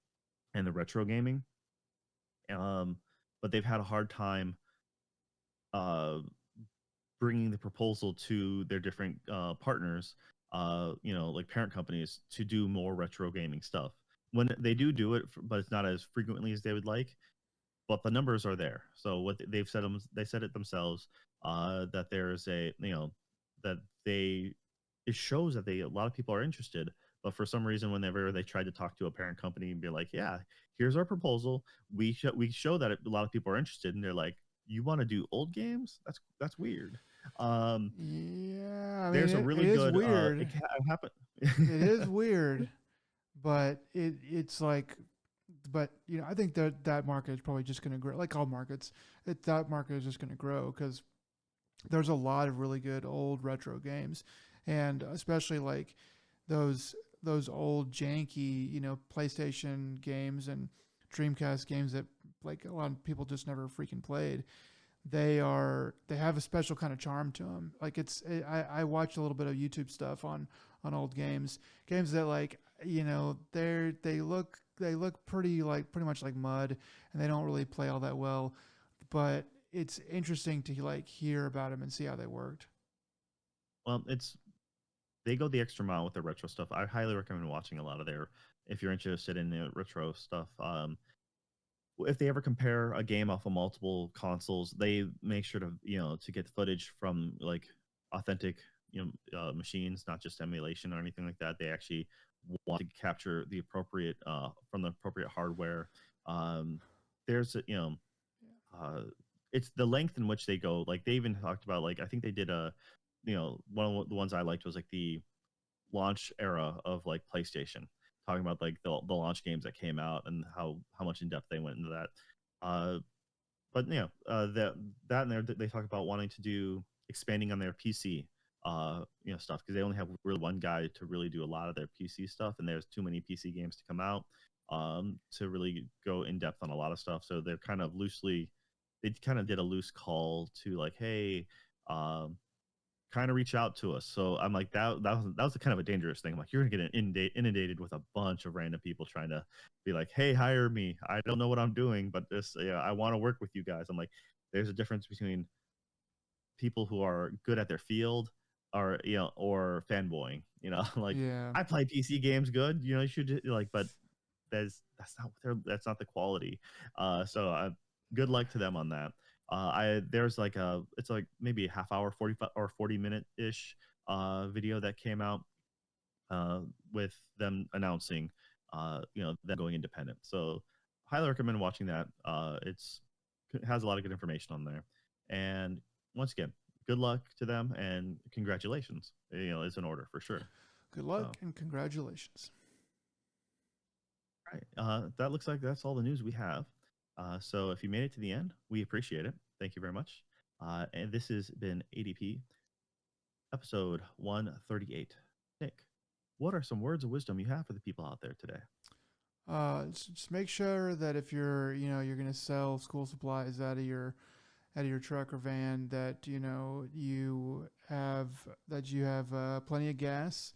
and the retro gaming. Um, but they've had a hard time uh, bringing the proposal to their different partners, like parent companies, to do more retro gaming stuff. When they do it, but it's not as frequently as they would like. But the numbers are there. So what they've said, they said it themselves, that there's that they it shows that a lot of people are interested. But for some reason, whenever they tried to talk to a parent company and be like, "Yeah, here's our proposal. We show that a lot of people are interested," and they're like, "You want to do old games? That's weird." Yeah, I mean There's a it really is good weird. it happened. It is weird, but it's like, but I think that that market is probably just going to grow. Like all markets, that market is just going to grow because there's a lot of really good old retro games, and especially like those those old janky PlayStation games and Dreamcast games that like a lot of people just never freaking played. They have a special kind of charm to them. Like I watch a little bit of YouTube stuff on old games that like they look pretty much like mud, and they don't really play all that well, but it's interesting to like hear about them and see how they worked. Well, they go the extra mile with their retro stuff. I highly recommend watching a lot of their if you're interested in the retro stuff. If they ever compare a game off of multiple consoles, they make sure to to get footage from like authentic machines, not just emulation or anything like that. They actually want to capture the appropriate from the appropriate hardware. Um, there's uh, it's the length in which they go. Like they even talked about like I think they did a one of the ones I liked was like the launch era of like PlayStation, talking about like the launch games that came out and how much in depth they went into that. But that and they talk about wanting to do expanding on their PC stuff because they only have really one guy to really do a lot of their PC stuff, and there's too many PC games to come out to really go in depth on a lot of stuff. So they're kind of loosely they kind of did a loose call to like, hey, um, kind of reach out to us. So I'm like that was a kind of a dangerous thing. I'm like, you're gonna get inundated with a bunch of random people trying to be like, hey, hire me. I don't know what I'm doing, but this I want to work with you guys. I'm like, there's a difference between people who are good at their field or or fanboying. Like Yeah, I play PC games good. You should like, but that's not the quality. Good luck to them on that. I there's like a it's like maybe a half hour 45 or 40 minute ish video that came out uh, with them announcing them going independent. So highly recommend watching that. It has a lot of good information on there. And once again, good luck to them and congratulations. Is in order for sure. good So luck and congratulations. right. That looks like that's all the news we have. So if you made it to the end, we appreciate it. Thank you very much. And this has been ADP episode 138. Nick, what are some words of wisdom you have for the people out there today? Just make sure that if you're gonna sell school supplies out of your truck or van, that you have plenty of gas,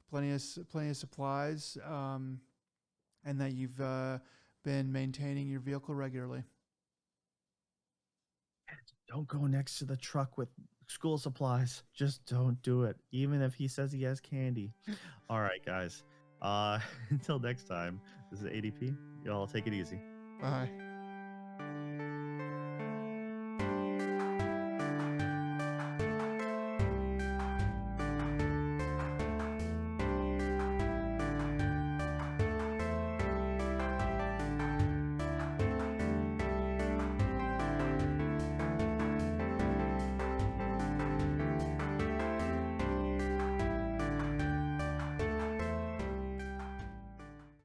plenty of supplies, and that you've been maintaining your vehicle regularly. Don't go next to the truck with school supplies. Just don't do it, even if he says he has candy. All right, guys. Until next time, this is ADP. Y'all take it easy. Bye.